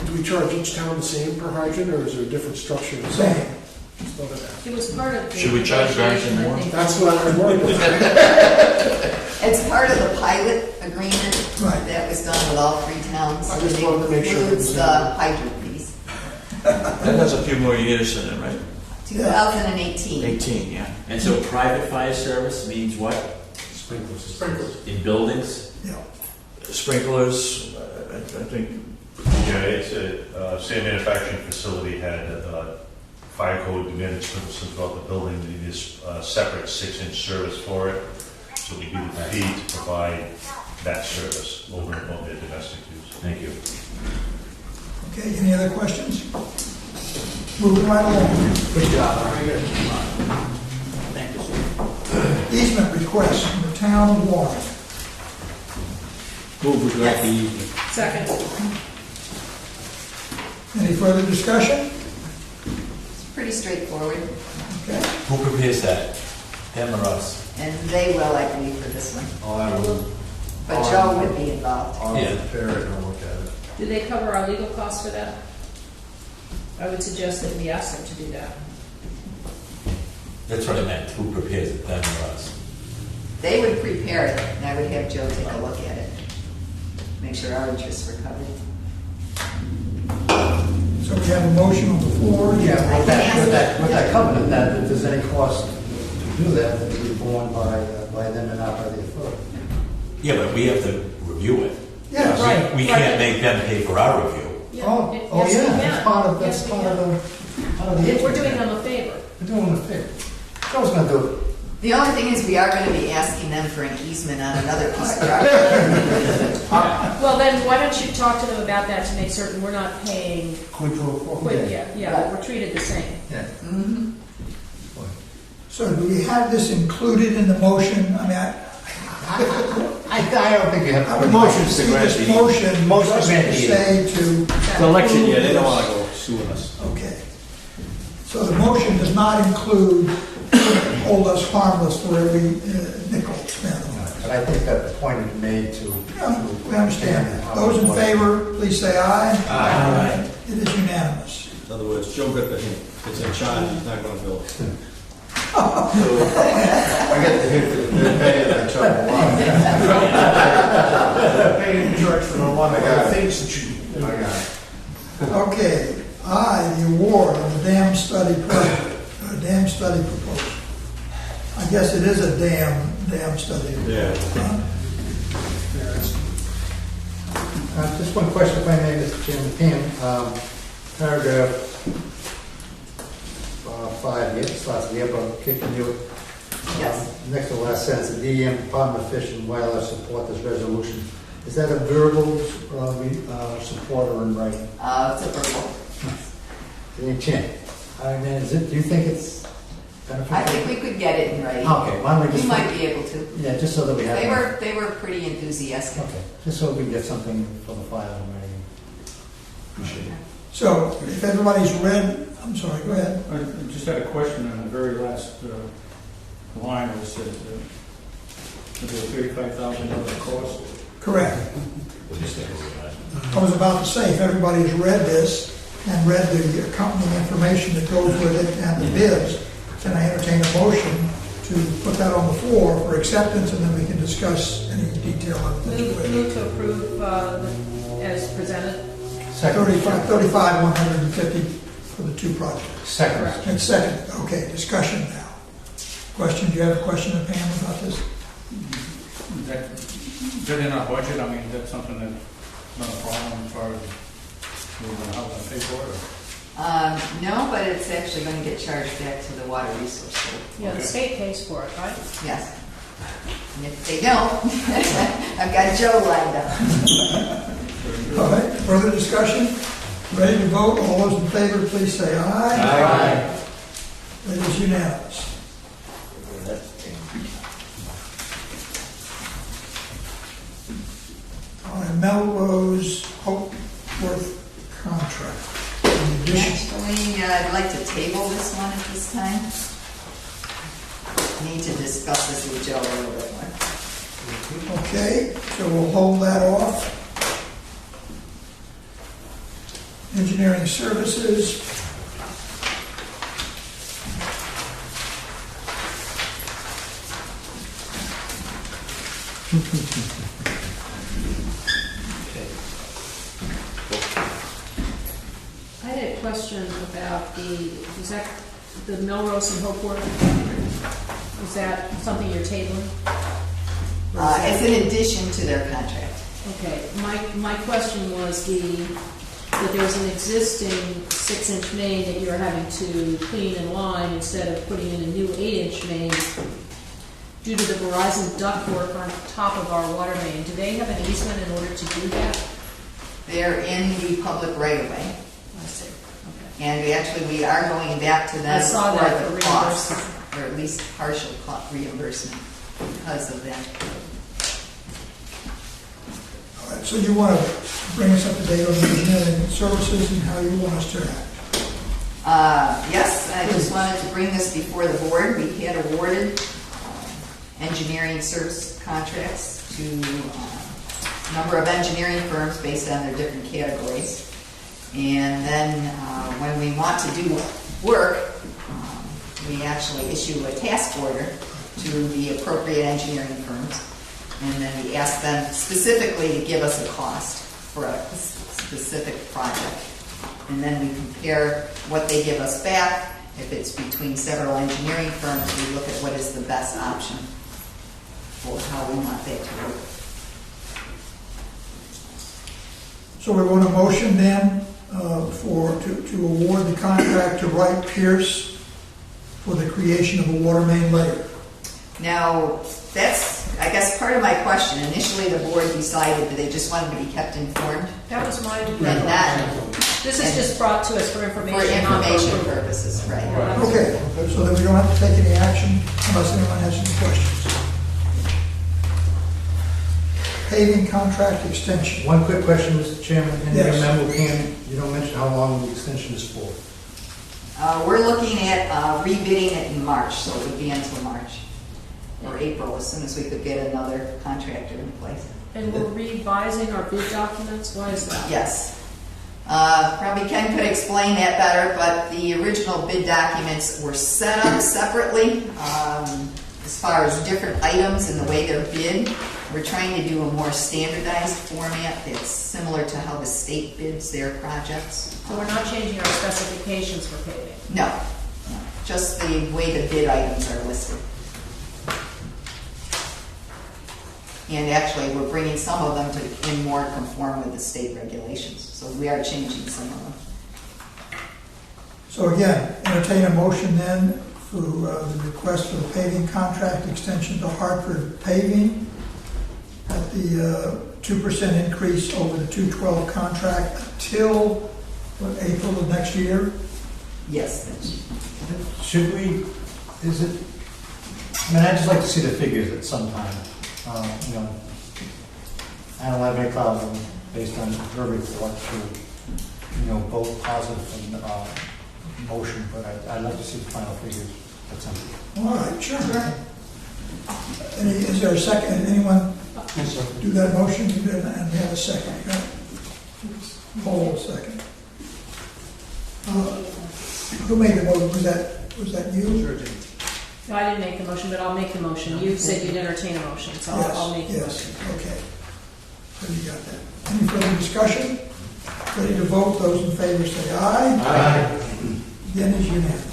Do we charge each town the same per hydrant, or is there a different structure? Same. Just thought I'd ask. It was part of the. Should we charge Garrison negotiation, I more? think. That's what I'm worried about. It's part of the pilot agreement Right. that was done with all 3 towns. I just and it wanted to make sure it includes was the in. hydrant fees. That has a few more years in it, right? 2018. 18, yeah. And so private fire service means what? sprinklers. In buildings? Yeah. Sprinklers, I think, Yeah, it's a sand manufacturing facility had fire code demanded sprinklers throughout the building. They need this separate 6-inch service for it. So we do the fee to provide that service over and above their domestic use. Thank you. Okay, any other questions? Moving right along. Good job. Thank you, sir. Easement request from the town of Warren. Move with that, the easement. Second. Any further discussion? It's pretty straightforward, Okay. Who prepares that? Them or us? and they will, I believe, for this one. I'll have them, But Joe would be involved. I'll Yeah. prepare it and I'll look at it. Do they cover our legal costs for that? I would suggest that we ask them to do that. That's what I meant. Who prepares it? Them or us? They would prepare it, and I would have Joe take a look at it. Make sure our interests were covered. So we have a motion on the floor. Yeah, with that covenant, that if there's any cost to do that, it would be borne by them and not by the authority. Yeah, but we have to review it. Yes. Right. We can't make them pay for our review. Oh, Yes, oh we yeah, can. that's part of, Yes, we part can. of the. If we're doing them a favor. We're doing them a favor. Joe's gonna do it. The only thing is, we are going to be asking them for an easement on another piece of property. Well, then, why don't you talk to them about that to make certain we're not paying Quid pro quo. quid, yeah, we're treated the same. Yeah. Mhm. So do we have this included in the motion? I mean, I don't think you have. I would like to see this motion, Motion just to to grant the say to. It's an election year, they don't want to go suing us. Okay. So the motion does not include hold us harmless for every nickel spent on it. But I think that the point is made to. Yeah, we understand that. Those in favor, please say aye. Aye. It is unanimous. In other words, Joe Griffin is in charge, he's not going to build. I get the hint that they're paying, I charge a lot. Paying charge for the one I got it. things that you. I got it. Okay, the award of the dam study project, dam study proposal. I guess it is a dam study. Yeah. Just one question, if I may, Mr. Chairman. Pam, paragraph 5, it starts the above kicking you. Yes. Next to the last sentence, the DEM Department of Fish and Wildlife support this resolution. Is that a verbal support or in writing? It's a verbal. Any chance? I mean, do you think it's beneficial? I think we could get it in writing. Okay, why don't we We just... might be able to. Yeah, just so that we have... They were pretty enthusiastic. Okay, just so we can get something for the file in writing. Appreciate it. So if everybody's read, I'm sorry, go ahead. I just had a question on the very last line, where it said there's a $35,000 cost. Correct. I was about to say, if everybody has read this and read the accompanying information that goes with it and the bids, then I entertain a motion to put that on the floor for acceptance, and then we can discuss any detail of the Move to approve as presented. Second. 150 for the two projects. Second. And second, okay, discussion now. Question, do you have a question of Pam about this? That that in our budget? I mean, that's something that's not a problem as far as we're going to pay for it? Or? No, but it's actually going to get charged back to the water resource board. Yeah, the Okay. state pays for it, right? Yes. And if they don't, I've got Joe lined up. All right, further discussion? Ready to vote? All those in favor, please say aye. Aye. It is unanimous. All right, Melrose Hopeworth contract. In addition- Actually, I'd like to table this one at this time. Need to discuss this with Joe a little bit more. Okay, so we'll hold that off. Engineering services. I had a question about is that the Melrose and Hopeworth? Is that something you're tabling? Or is It's that- in addition to their contract. Okay, my question was that there's an existing 6-inch main that you're having to clean and line instead of putting in a new 8-inch main due to the Verizon ductwork on top of our water main. Do they have an easement in order to do that? They're in the public right of way. I see, okay. And we are going back to them I saw that for for the cost, reimbursement. or at least partial reimbursement because of that. All right, so you want to bring us up to date on the engineering services and how you want us to act? Yes, I just wanted to bring this before the board. We had awarded engineering service contracts to a number of engineering firms based on their different categories. And then when we want to do work, we actually issue a task order to the appropriate engineering firms. And then we ask them specifically to give us a cost for a specific project. And then we compare what they give us back. If it's between several engineering firms, we look at what is the best option for how we want that to work. So we want a motion then to award the contract to Wright Pierce for the creation of a water main layer. Now, that's, I guess, part of my question. Initially, the board decided that they just wanted to be kept informed. That was my And that, This is just brought to us for information. for not for information approval. purposes, right? Okay, so that we don't have to take any action unless anyone has any questions. Paving contract extension. One quick question, Mr. Chairman. In your Yes. memo, Pam, you don't mention how long the extension is for. We're looking at rebidding it in March, so it would be until March or April, as soon as we could get another contractor in place. And we're revising our bid documents, why is that? Yes. Probably Ken could explain that better, but the original bid documents were set up separately as far as different items and the way they're bid. We're trying to do a more standardized format that's similar to how the state bids their projects. So we're not changing our specifications for paving? No, just the way the bid items are listed. And actually, we're bringing some of them to in more conform with the state regulations. So we are changing some of them. So again, entertain a motion then for the request for the paving contract extension to Hartford Paving at the 2% increase over the 212 contract until April of next year. Yes, that's, Should we, is it, I mean, I'd just like to see the figures at some time. You know, I don't have any problem based on her report to, vote positive and motion, but I'd like to see the final figures at some time. All right, sure. Is there a second? Anyone do that motion? And we have a second. Yeah. Hold a second. Who made the motion? Was that you? Sure, Jim. No, I didn't make the motion, but I'll make the motion. You said you'd entertain a motion, so I'll make the motion. Yes, okay. So you got that. Any further discussion? Ready to vote? Those in favor say aye. Aye. Again is unanimous.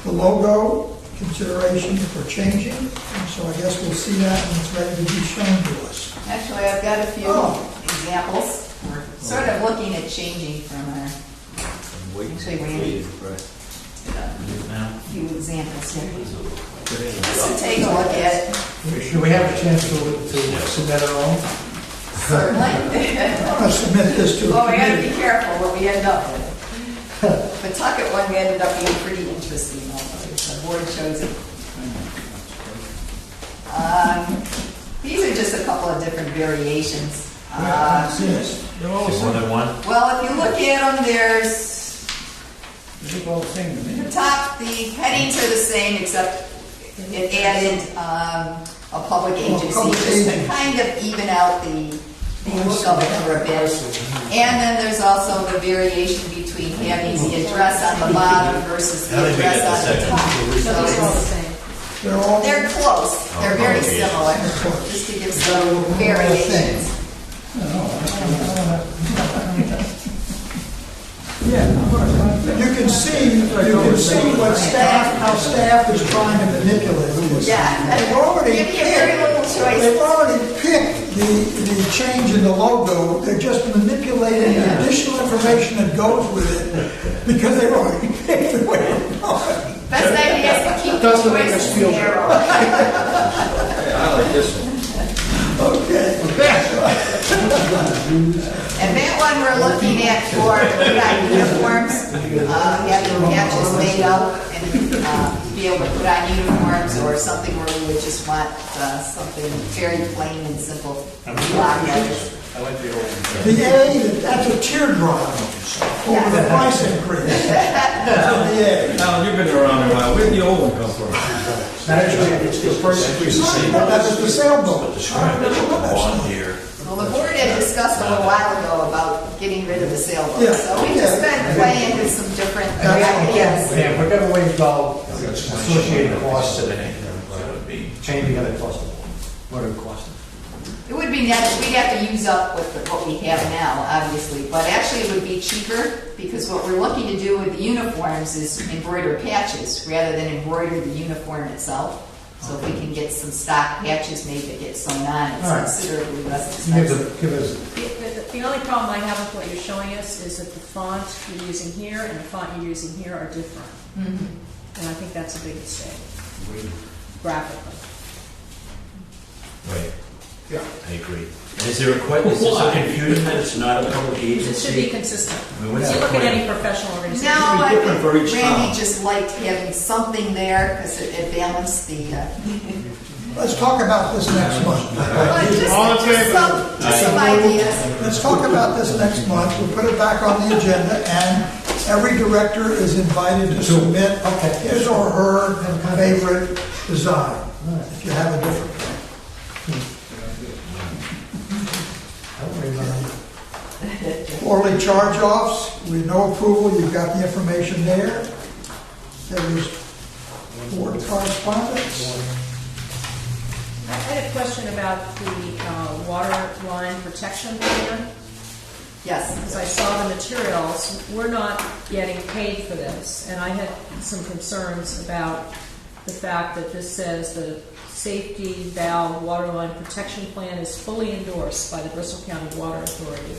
The logo consideration for changing, and so I guess we'll see that when it's ready to be shown to us. Actually, I've got a few Oh. examples. We're sort of looking at changing from our, actually, Randy, a few examples here. Just to take a look at it. Should we have a chance to submit our own? Certainly. I'm going to submit this to Well, a we gotta committee. be careful what we end up with. The Tuckett one ended up being pretty interesting, although the board chose it. These are just a couple of different variations. They're all the More same. than one? Well, if you look at them, there's They look all the same to me. the top, the headings are the same, except it added a public agency, public just to agency. kind of even out the look of it for a bit. And then there's also the variation between having the address on the bottom versus How the did we get address the on the second? top. So these are all the So same. They're all, they're close, they're very okay. similar, just to give some variations. you can see what staff, how staff is trying to manipulate this. Yeah. They've already Give you very little picked, choice. they've already picked the change in the logo. They're just manipulating the additional information that goes with it because they've already picked the way it's going. Best idea is to keep the Doesn't make us choices feel narrow. I like this one. Okay. And that one we're looking at for uniforms, having patches made up and be able to put on uniforms, or something where we would just want something very plain and simple. Block letters. I like the old. The A, that's a teardrop over the price increase. That's the A. Now, you've been around a while. Where'd the old one come from? Actually, it's the price increase. That's the sailboat. On here. Well, the board had discussed a little while ago about getting rid of the sailboat, Yeah. so we just been playing with some different That's- ideas. Yeah, whatever way you go, associated costs of it, changing of the cost of it. What it costs. It would be net, we'd have to use up what we have now, obviously, but actually it would be cheaper, because what we're looking to do with the uniforms is embroider patches, rather than embroider the uniform itself. So if we can get some stock patches made that get sewn on, it's All right. considerably less expensive. Give us, The only problem I have with what you're showing us is that the font you're using here and the font you're using here are different. Mhm. And I think that's a big mistake, graphically. Right, Yeah. I agree. And is there a is this a confusion that it's not a public agency? It should be consistent. I mean, what's If you the look at point? any professional organization. No, be I different for think each Randy town. just liked having something there, because it balanced the, Let's talk about this next month. just some ideas. Let's talk about this next month. We'll put it back on the agenda, and every director is invited to submit his or her favorite design, if you have a different one. Quarterly charge-offs, with no approval, you've got the information there. There's board correspondence. I had a question about the water line protection plan. Yes. As I saw the materials, we're not getting paid for this, and I had some concerns about the fact that this says the safety valve water line protection plan is fully endorsed by the Bristol County Water Authority.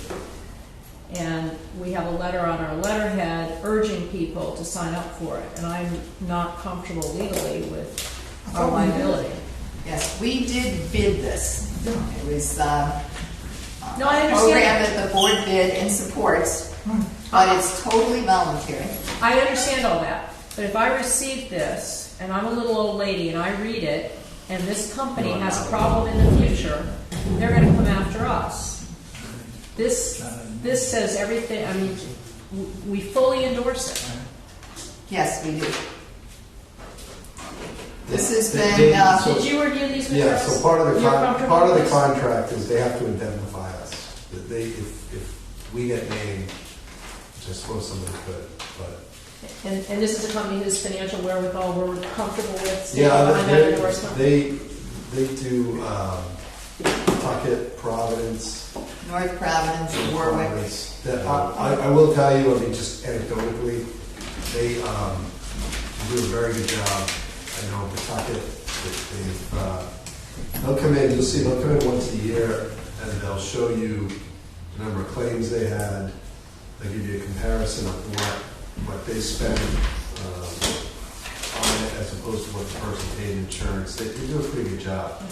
And we have a letter on our letterhead urging people to sign up for it, and I'm not comfortable legally with our liability. Yes, we did bid this. It was No, I a understand. program that the board bid and supports, but it's totally voluntary. I understand all that, but if I receive this, and I'm a little old lady, and I read it, and this company has a problem in the future, they're gonna come after us. This says everything, I mean, we fully endorse it. Yes, we do. This has been, Did you review these Yeah, materials? so part of the You're comfortable part of with the this? contract is they have to indemnify us. That they, if we get named, which I suppose somebody could, but. And this is a company whose financial wherewithal we're comfortable with, standing Yeah, behind that endorsement? they do Tuckett, Providence. North Providence, Warwick. Providence. That, I will tell you, I mean, just anecdotally, they do a very good job I know in Pawtucket, they'll come in, you'll see, they'll come in once a year, and they'll show you the number of claims they had. They'll give you a comparison of what they spend on it as opposed to what the person paid in insurance. They do a pretty good job.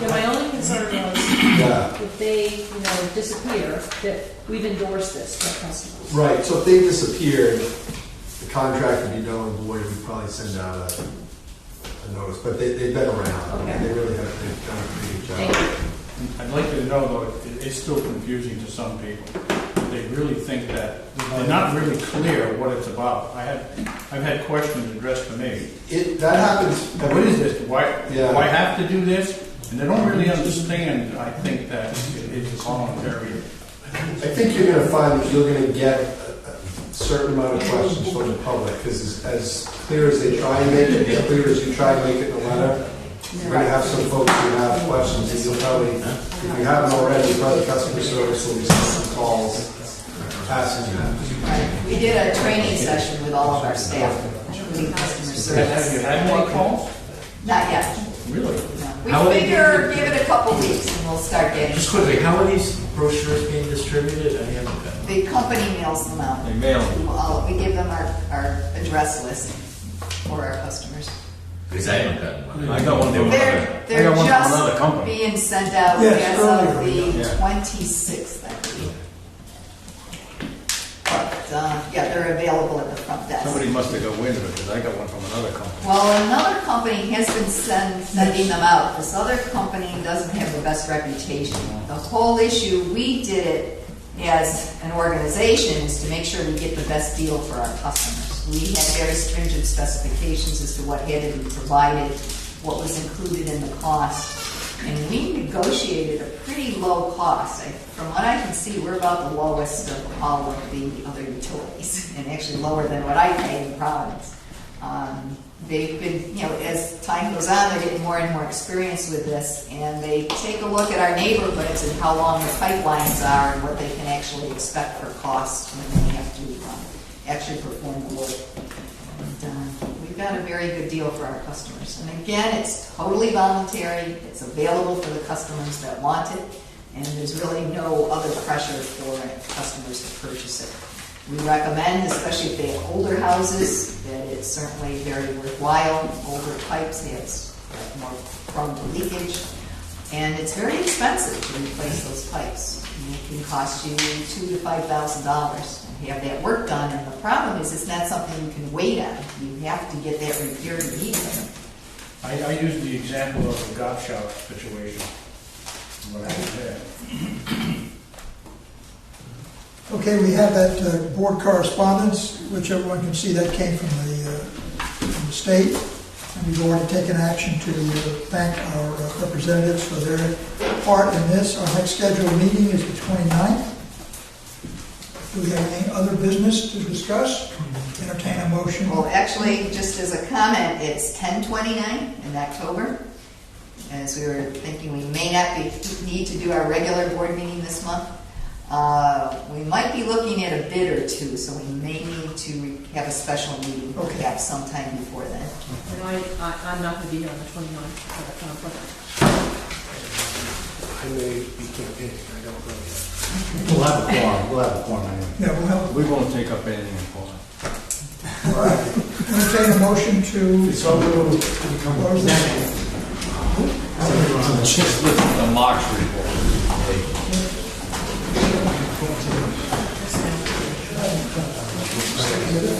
Yeah, my only concern was Yeah. if they, disappear, that we've endorsed this to our customers. Right, so if they disappeared, the contract would be null and void, we'd probably send out a notice, but they've been around. Okay. They really have, they've done a pretty good Thank job. you. I'd like you to know, though, it's still confusing to some people. They really think that they're not really clear what it's about. I've had questions addressed to me. That happens. What is this? Why Yeah. why have to do this? And they don't really understand, I think, that it's voluntary. I think you're gonna find that you're gonna get a certain amount of questions from the public, because as clear as they try and make it, as clear as you try and make it in the letter, you're gonna have some folks who have questions, and you'll probably, if you haven't already, probably customer service will be some calls asking you that. We did a training session with all of our staff, including customer Have you service. had any calls? Not yet. Really? We How would figure, give it a couple weeks and we'll start getting. Just quickly, how are these brochures being distributed? I haven't got. The company mails them out. They mail them. We give them our address list for our customers. Because I haven't gotten one. I got one from They're I got one from another just company. being sent out Yes, as of earlier, the yeah. 26th, I believe. But, yeah, they're available at the front desk. Somebody must have got wind of it, because I got one from another company. Well, another company has been sending them out. This other company doesn't have the best reputation. The whole issue, we did it as an organization, is to make sure we get the best deal for our customers. We had very stringent specifications as to what had to be provided, what was included in the cost. And we negotiated a pretty low cost. From what I can see, we're about the lowest of all of the other utilities, and actually lower than what I pay in Providence. They've been, as time goes on, they're getting more and more experience with this, and they take a look at our neighborhoods and how long the pipelines are and what they can actually expect for costs when they have to actually perform the work. And, we've got a very good deal for our customers. And again, it's totally voluntary. It's available for the customers that want it, and there's really no other pressure for customers to purchase it. We recommend, especially if they have older houses, that it's certainly very worthwhile. Older pipes, they're more prone to leakage, and it's very expensive to replace those pipes. And it can cost you $2,000 to $5,000 to have that work done, and the problem is it's not something you can wait on. You have to get that repaired immediately. I use the example of the golf shop situation. What I had. Okay, we have that board correspondence, which everyone can see that came from the state. And we've already taken action to thank our representatives for their part in this. Our next scheduled meeting is the 29th. Do we have any other business to discuss? Entertain a motion. Well, actually, just as a comment, it's 10/29 in October. As we were thinking, we may not need to do our regular board meeting this month. We might be looking at a bid or two, so we may need to have a special meeting perhaps sometime before then. And I'm not going to be here on the 29th for the conflict. I may be campaigning, I don't know yet. We'll have a quorum, Yeah, We won't take up anything important. all right. Entertain a motion to So moved. close this. The March report.